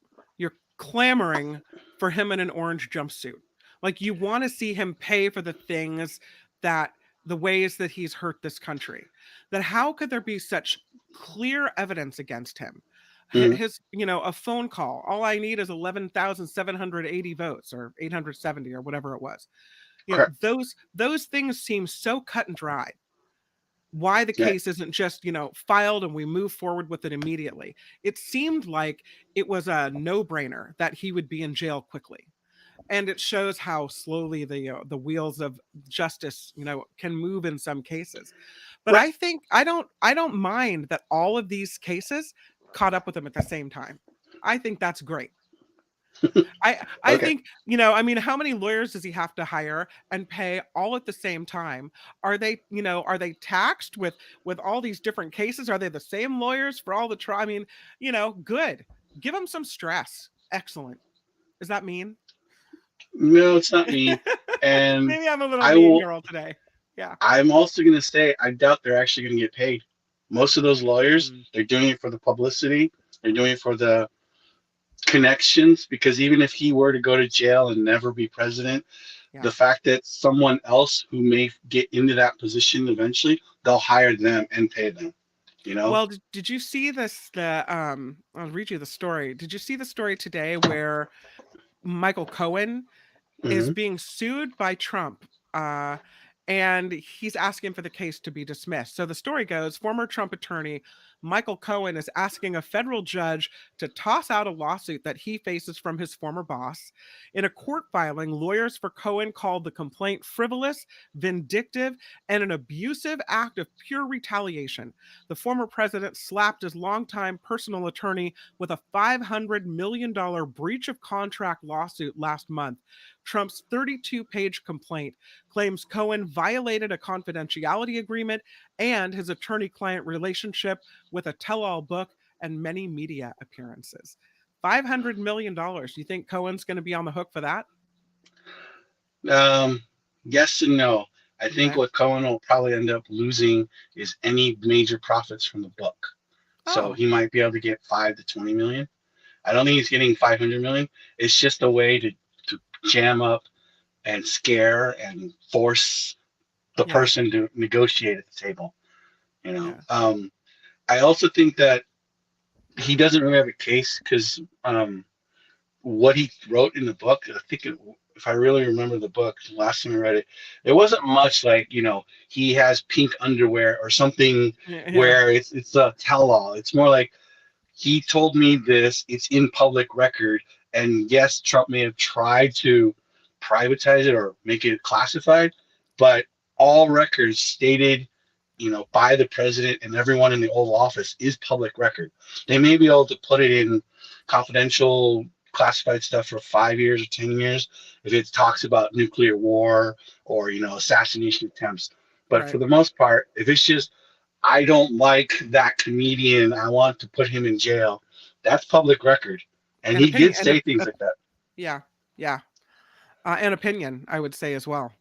clamoring for him in an orange jumpsuit. Like you want to see him pay for the things that the ways that he's hurt this country. That how could there be such clear evidence against him? Mhm. His, a phone call. All I need is 11,780 votes or 870 or whatever it was. Correct. Those things seem so cut and dry. Why the Yeah. case isn't just, filed and we move forward with it immediately. It seemed like it was a no-brainer that he would be in jail quickly. And it shows how slowly the wheels of justice, can move in some cases. But Right. I think I don't mind that all of these cases caught up with him at the same time. I think that's great. I Okay. think, I mean, how many lawyers does he have to hire and pay all at the same time? Are they taxed with all these different cases? Are they the same lawyers for all the I mean, good. Give him some stress. Excellent. Is that mean? No, it's not me. And Maybe I'm a little I mean will girl today. Yeah. I'm also going to say I doubt they're actually going to get paid. Most of those lawyers, Mm, they're doing it for the publicity. They're doing it for the connections because even if he were to go to jail and never be president, yeah. the fact that someone else who may get into that position eventually, they'll hire them and pay them, you know? Well, did you see this? I'll read you the story. Did you see the story today where Michael Cohen is Hmm. being sued by Trump, uh, and he's asking for the case to be dismissed. So the story goes, former Trump attorney Michael Cohen is asking a federal judge to toss out a lawsuit that he faces from his former boss. In a court filing, lawyers for Cohen called the complaint frivolous, vindictive, and an abusive act of pure retaliation. The former president slapped his longtime personal attorney with a $500 million breach of contract lawsuit last month. Trump's 32-page complaint claims Cohen violated a confidentiality agreement and his attorney client relationship with a tell all book and many media appearances. $500 million. Do you think Cohen's going to be on the hook for that? Um, yes and no. I think Okay. what Cohen will probably end up losing is any major profits from the book. So Oh, he might be able to get 5 to 20 million. I don't think he's getting 500 million. It's just a way to jam up and scare and force the yeah. person to negotiate at the table. You know, Yeah. I also think that he doesn't really have a case because what he wrote in the book, I think if I really remember the book, the last time I read it, it wasn't much like, he has pink underwear or something Yeah. Yeah. where it's a tell all. It's more like he told me this, it's in public record. And yes, Trump may have tried to privatize it or make it classified, but all records stated, by the president and everyone in the Oval Office is public record. They may be able to put it in confidential classified stuff for 5 years or 10 years if it talks about nuclear war or, assassination attempts. But for Right. the most part, if it's just I don't like that comedian. I want to put him in jail. That's public record. And An he did opinion. say things like that. Yeah. Yeah. An opinion, I would say as well.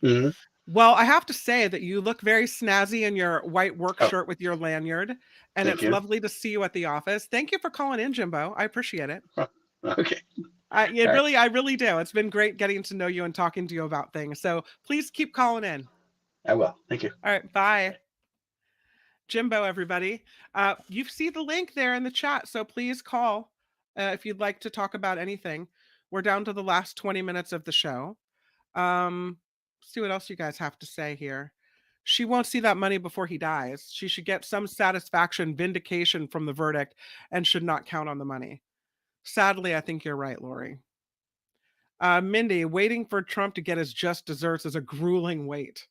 Hmm. Well, I have to say that you look very snazzy in your white work Oh, shirt with your lanyard, and thank it's you. lovely to see you at the office. Thank you for calling in, Jimbo. I appreciate it. Huh. Okay. It All right. really, I really do. It's been great getting to know you and talking to you about things. So please keep calling in. I will. Thank you. All right, bye. Jimbo, everybody. You see the link there in the chat, so please call if you'd like to talk about anything. We're down to the last 20 minutes of the show. Um, see what else you guys have to say here. She won't see that money before he dies. She should get some satisfaction, vindication from the verdict, and should not count on the money. Sadly, I think you're right, Lori. Mindy, waiting for Trump to get his just desserts is a grueling wait.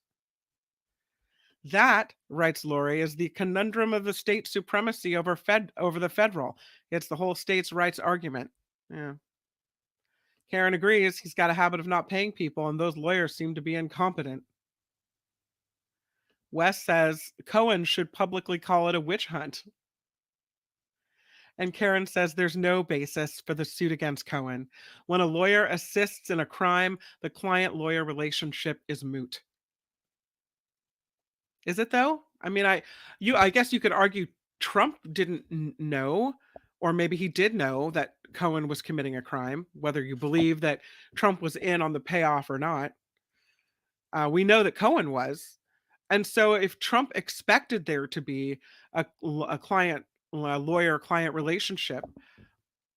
That, writes Lori, is the conundrum of the state supremacy over the federal. It's the whole states' rights argument. Yeah. Karen agrees he's got a habit of not paying people, and those lawyers seem to be incompetent. Wes says Cohen should publicly call it a witch hunt. And Karen says there's no basis for the suit against Cohen. When a lawyer assists in a crime, the client lawyer relationship is moot. Is it though? I mean, I guess you could argue Trump didn't know, or maybe he did know that Cohen was committing a crime, whether you believe that Trump was in on the payoff or not. We know that Cohen was. And so if Trump expected there to be a client, a lawyer client relationship,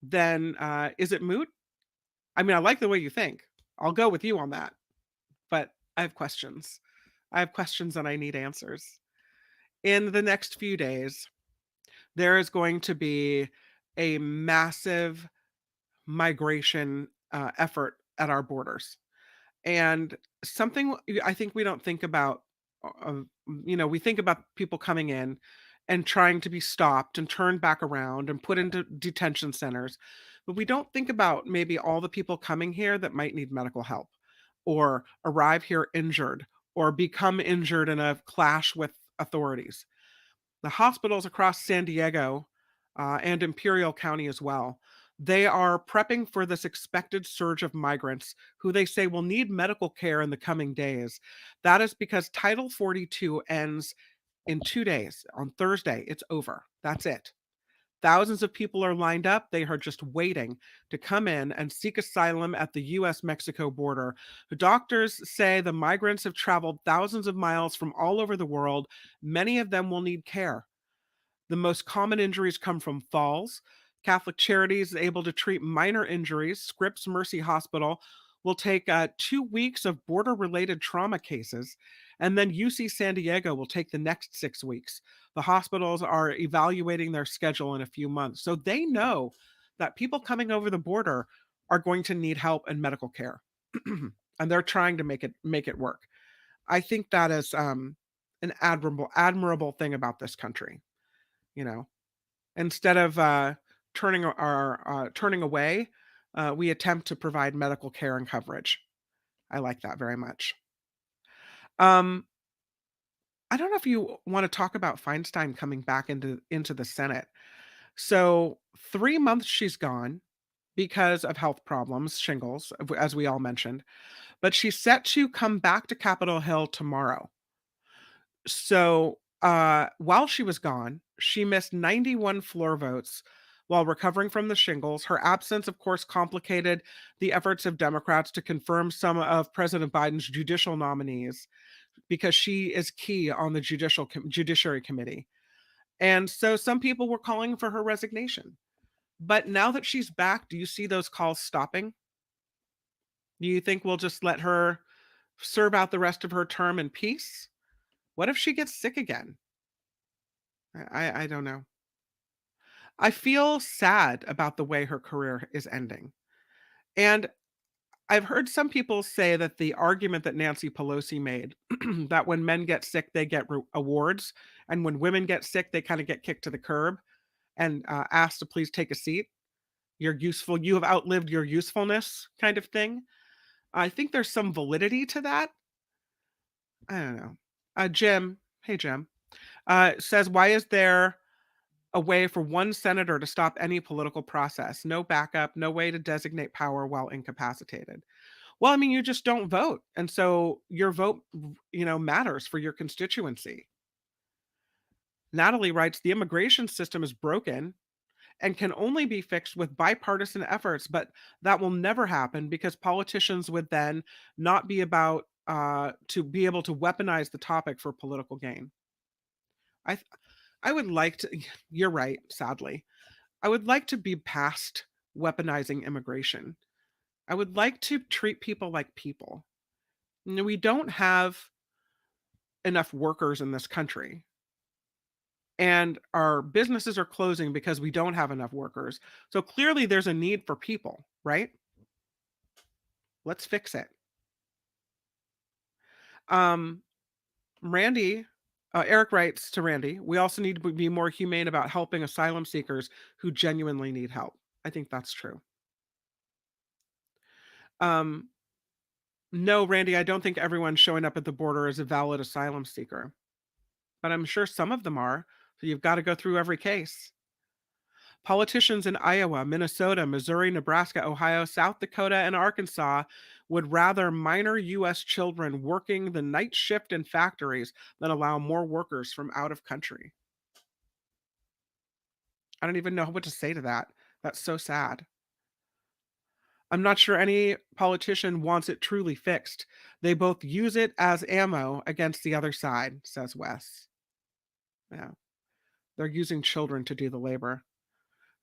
then is it moot? I mean, I like the way you think. I'll go with you on that. But I have questions. I have questions and I need answers. In the next few days, there is going to be a massive migration effort at our borders. And something I think we don't think about, we think about people coming in and trying to be stopped and turned back around and put into detention centers. But we don't think about maybe all the people coming here that might need medical help or arrive here injured or become injured in a clash with authorities. The hospitals across San Diego and Imperial County as well, they are prepping for this expected surge of migrants who they say will need medical care in the coming days. That is because Title 42 ends in 2 days. On Thursday, it's over. That's it. Thousands of people are lined up. They are just waiting to come in and seek asylum at the US Mexico border. The doctors say the migrants have traveled thousands of miles from all over the world. Many of them will need care. The most common injuries come from falls. Catholic Charities is able to treat minor injuries. Scripps Mercy Hospital will take 2 weeks of border related trauma cases. And then UC San Diego will take the next 6 weeks. The hospitals are evaluating their schedule in a few months. So they know that people coming over the border are going to need help and medical care. And they're trying to make it work. I think that is an admirable thing about this country, you know. Instead of turning away, we attempt to provide medical care and coverage. I like that very much. Um, I don't know if you want to talk about Feinstein coming back into the Senate. So 3 months she's gone because of health problems, shingles, as we all mentioned. But she's set to come back to Capitol Hill tomorrow. So, while she was gone, she missed 91 floor votes while recovering from the shingles. Her absence, of course, complicated the efforts of Democrats to confirm some of President Biden's judicial nominees because she is key on the Judiciary Committee. And so some people were calling for her resignation. But now that she's back, do you see those calls stopping? Do you think we'll just let her serve out the rest of her term in peace? What if she gets sick again? I don't know. I feel sad about the way her career is ending. And I've heard some people say that the argument that Nancy Pelosi made, that when men get sick, they get awards, and when women get sick, they kind of get kicked to the curb and asked to please take a seat. You're useful. You have outlived your usefulness, kind of thing. I think there's some validity to that. I don't know. Jim, hey Jim, says, why is there a way for one senator to stop any political process? No backup, no way to designate power while incapacitated. Well, I mean, you just don't vote. And so your vote, matters for your constituency. Natalie writes, the immigration system is broken and can only be fixed with bipartisan efforts, but that will never happen because politicians would then not be about to be able to weaponize the topic for political gain. I th- I would like to you're right, sadly. I would like to be past weaponizing immigration. I would like to treat people like people. We don't have enough workers in this country, and our businesses are closing because we don't have enough workers. So clearly there's a need for people, right? Let's fix it. Um, Randy, Eric writes to Randy, we also need to be more humane about helping asylum seekers who genuinely need help. I think that's true. Um, no, Randy, I don't think everyone showing up at the border is a valid asylum seeker, but I'm sure some of them are. So you've got to go through every case. Politicians in Iowa, Minnesota, Missouri, Nebraska, Ohio, South Dakota, and Arkansas would rather minor U.S. children working the night shift in factories than allow more workers from out of country. I don't even know what to say to that. That's so sad. I'm not sure any politician wants it truly fixed. They both use it as ammo against the other side, says Wes. Yeah, they're using children to do the labor.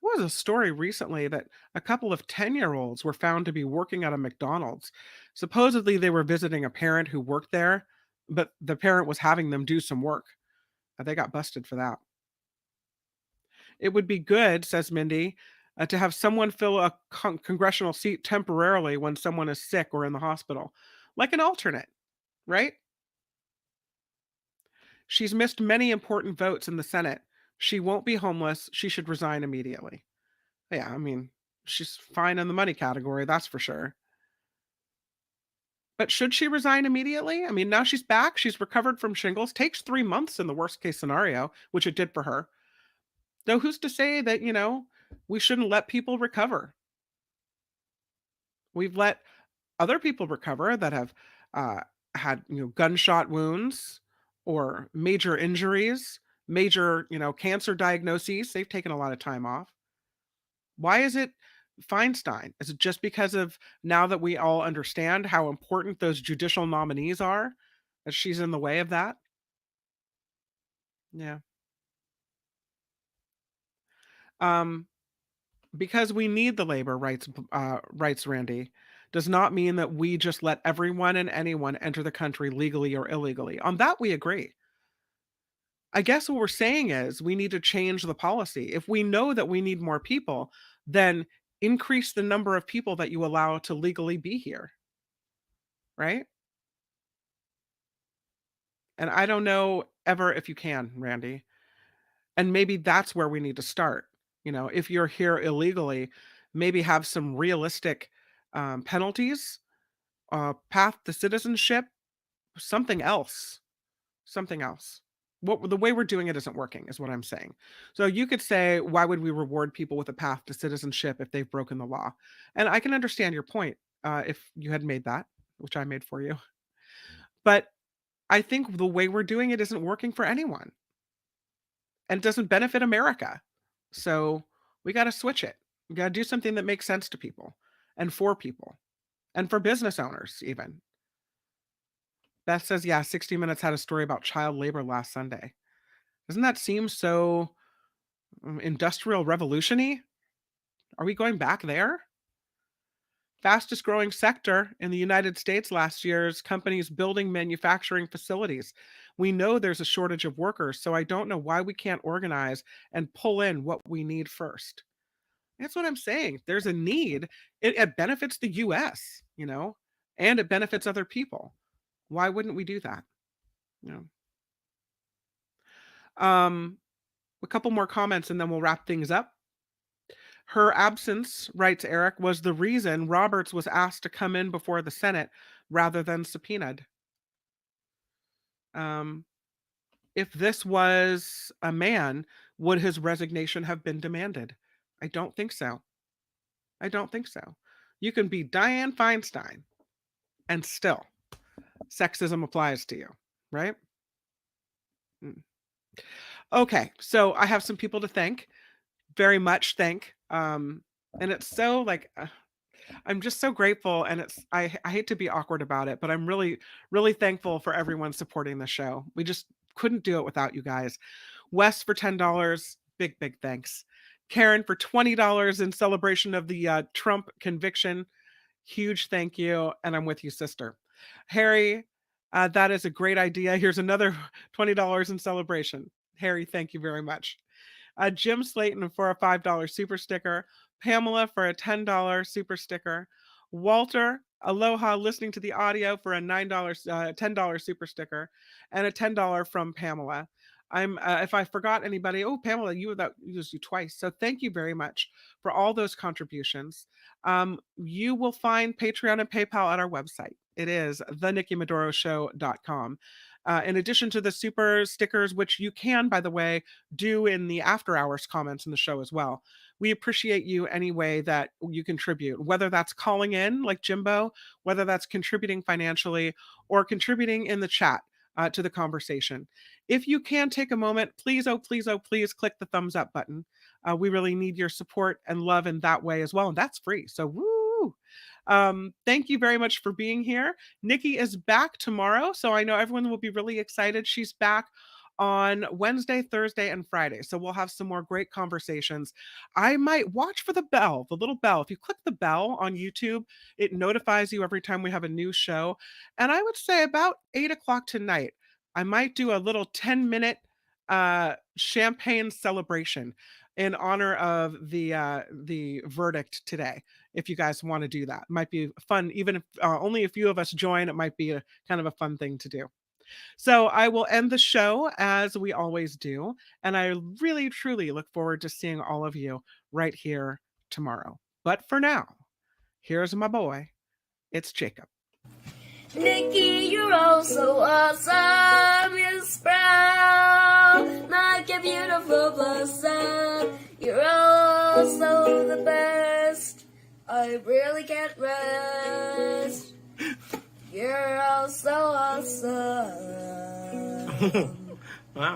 There was a story recently that a couple of 10-year-olds were found to be working at a McDonald's. Supposedly, they were visiting a parent who worked there, but the parent was having them do some work. They got busted for that. It would be good, says Mindy, to have someone fill a congressional seat temporarily when someone is sick or in the hospital, like an alternate, right? She's missed many important votes in the Senate. She won't be homeless. She should resign immediately. Yeah, I mean, she's fine in the money category, that's for sure. But should she resign immediately? I mean, now she's back. She's recovered from shingles. Takes 3 months in the worst case scenario, which it did for her. Though who's to say that, we shouldn't let people recover? We've let other people recover that have uh, had, gunshot wounds or major injuries, major, cancer diagnoses. They've taken a lot of time off. Why is it Feinstein? Is it just because of now that we all understand how important those judicial nominees are, that she's in the way of that? Yeah. Um, because we need the labor, writes Randy. does not mean that we just let everyone and anyone enter the country legally or illegally. On that, we agree. I guess what we're saying is we need to change the policy. If we know that we need more people, then increase the number of people that you allow to legally be here, right? And I don't know ever if you can, Randy. And maybe that's where we need to start. If you're here illegally, maybe have some realistic penalties, path to citizenship, something else, something else. The way we're doing it isn't working, is what I'm saying. So you could say, why would we reward people with a path to citizenship if they've broken the law? And I can understand your point if you had made that, which I made for you. But I think the way we're doing it isn't working for anyone and it doesn't benefit America. So we got to switch it. We got to do something that makes sense to people and for business owners, even. Beth says, yeah, 60 Minutes had a story about child labor last Sunday. Doesn't that seem so industrial revolution-y? Are we going back there? Fastest growing sector in the United States last year is companies building manufacturing facilities. We know there's a shortage of workers, so I don't know why we can't organize and pull in what we need first. That's what I'm saying. There's a need. It benefits the US, and it benefits other people. Why wouldn't we do that? You a couple more comments and then we'll wrap things up. Her absence, writes Eric, was the reason Roberts was asked to come in before the Senate rather than subpoenaed. If this was a man, would his resignation have been demanded? I don't think so. I don't think so. You can be Dianne Feinstein and still sexism applies to you, right? Okay, so I have some people to thank, very much thank. And it's so like, I'm just so grateful, and I hate to be awkward about it, but I'm really, really thankful for everyone supporting the show. We just couldn't do it without you guys. Wes for $10, big, big thanks. Karen for $20 in celebration of the Trump conviction. Huge thank you, and I'm with you, sister. Harry, that is a great idea. Here's another $20 in celebration. Harry, thank you very much. Jim Slayton for a $5 super sticker. Pamela for a $10 super sticker. Walter, aloha, listening to the audio for a $10 super sticker, and a $10 from Pamela. If I forgot anybody, Pamela, that used you twice. So thank you very much for all those contributions. You will find Patreon and PayPal at our website. It is thenickymadoroshow.com. In addition to the super stickers, which you can, by the way, do in the after hours comments in the show as well. We appreciate you any way that you contribute, whether that's calling in like Jimbo, whether that's contributing financially, or contributing in the chat to the conversation. If you can take a moment, please, please click the thumbs up button. We really need your support and love in that way as well. And that's free. So woo! Thank you very much for being here. Nikki is back tomorrow, so I know everyone will be really excited. She's back on Wednesday, Thursday, and Friday. So we'll have some more great conversations. I might watch for the bell, the little bell. If you click the bell on YouTube, it notifies you every time we have a new show. And I would say about 8 o'clock tonight, I might do a little 10-minute champagne celebration in honor of the verdict today. If you guys want to do that, it might be fun. Even if only a few of us join, it might be a kind of a fun thing to do. So I will end the show as we always do. And I really, truly look forward to seeing all of you right here tomorrow. But for now, here's my boy. It's Jacob. Nikki, you're all so awesome. You're sprout like a beautiful blossom. You're also the best. I really can't rest. You're all so awesome.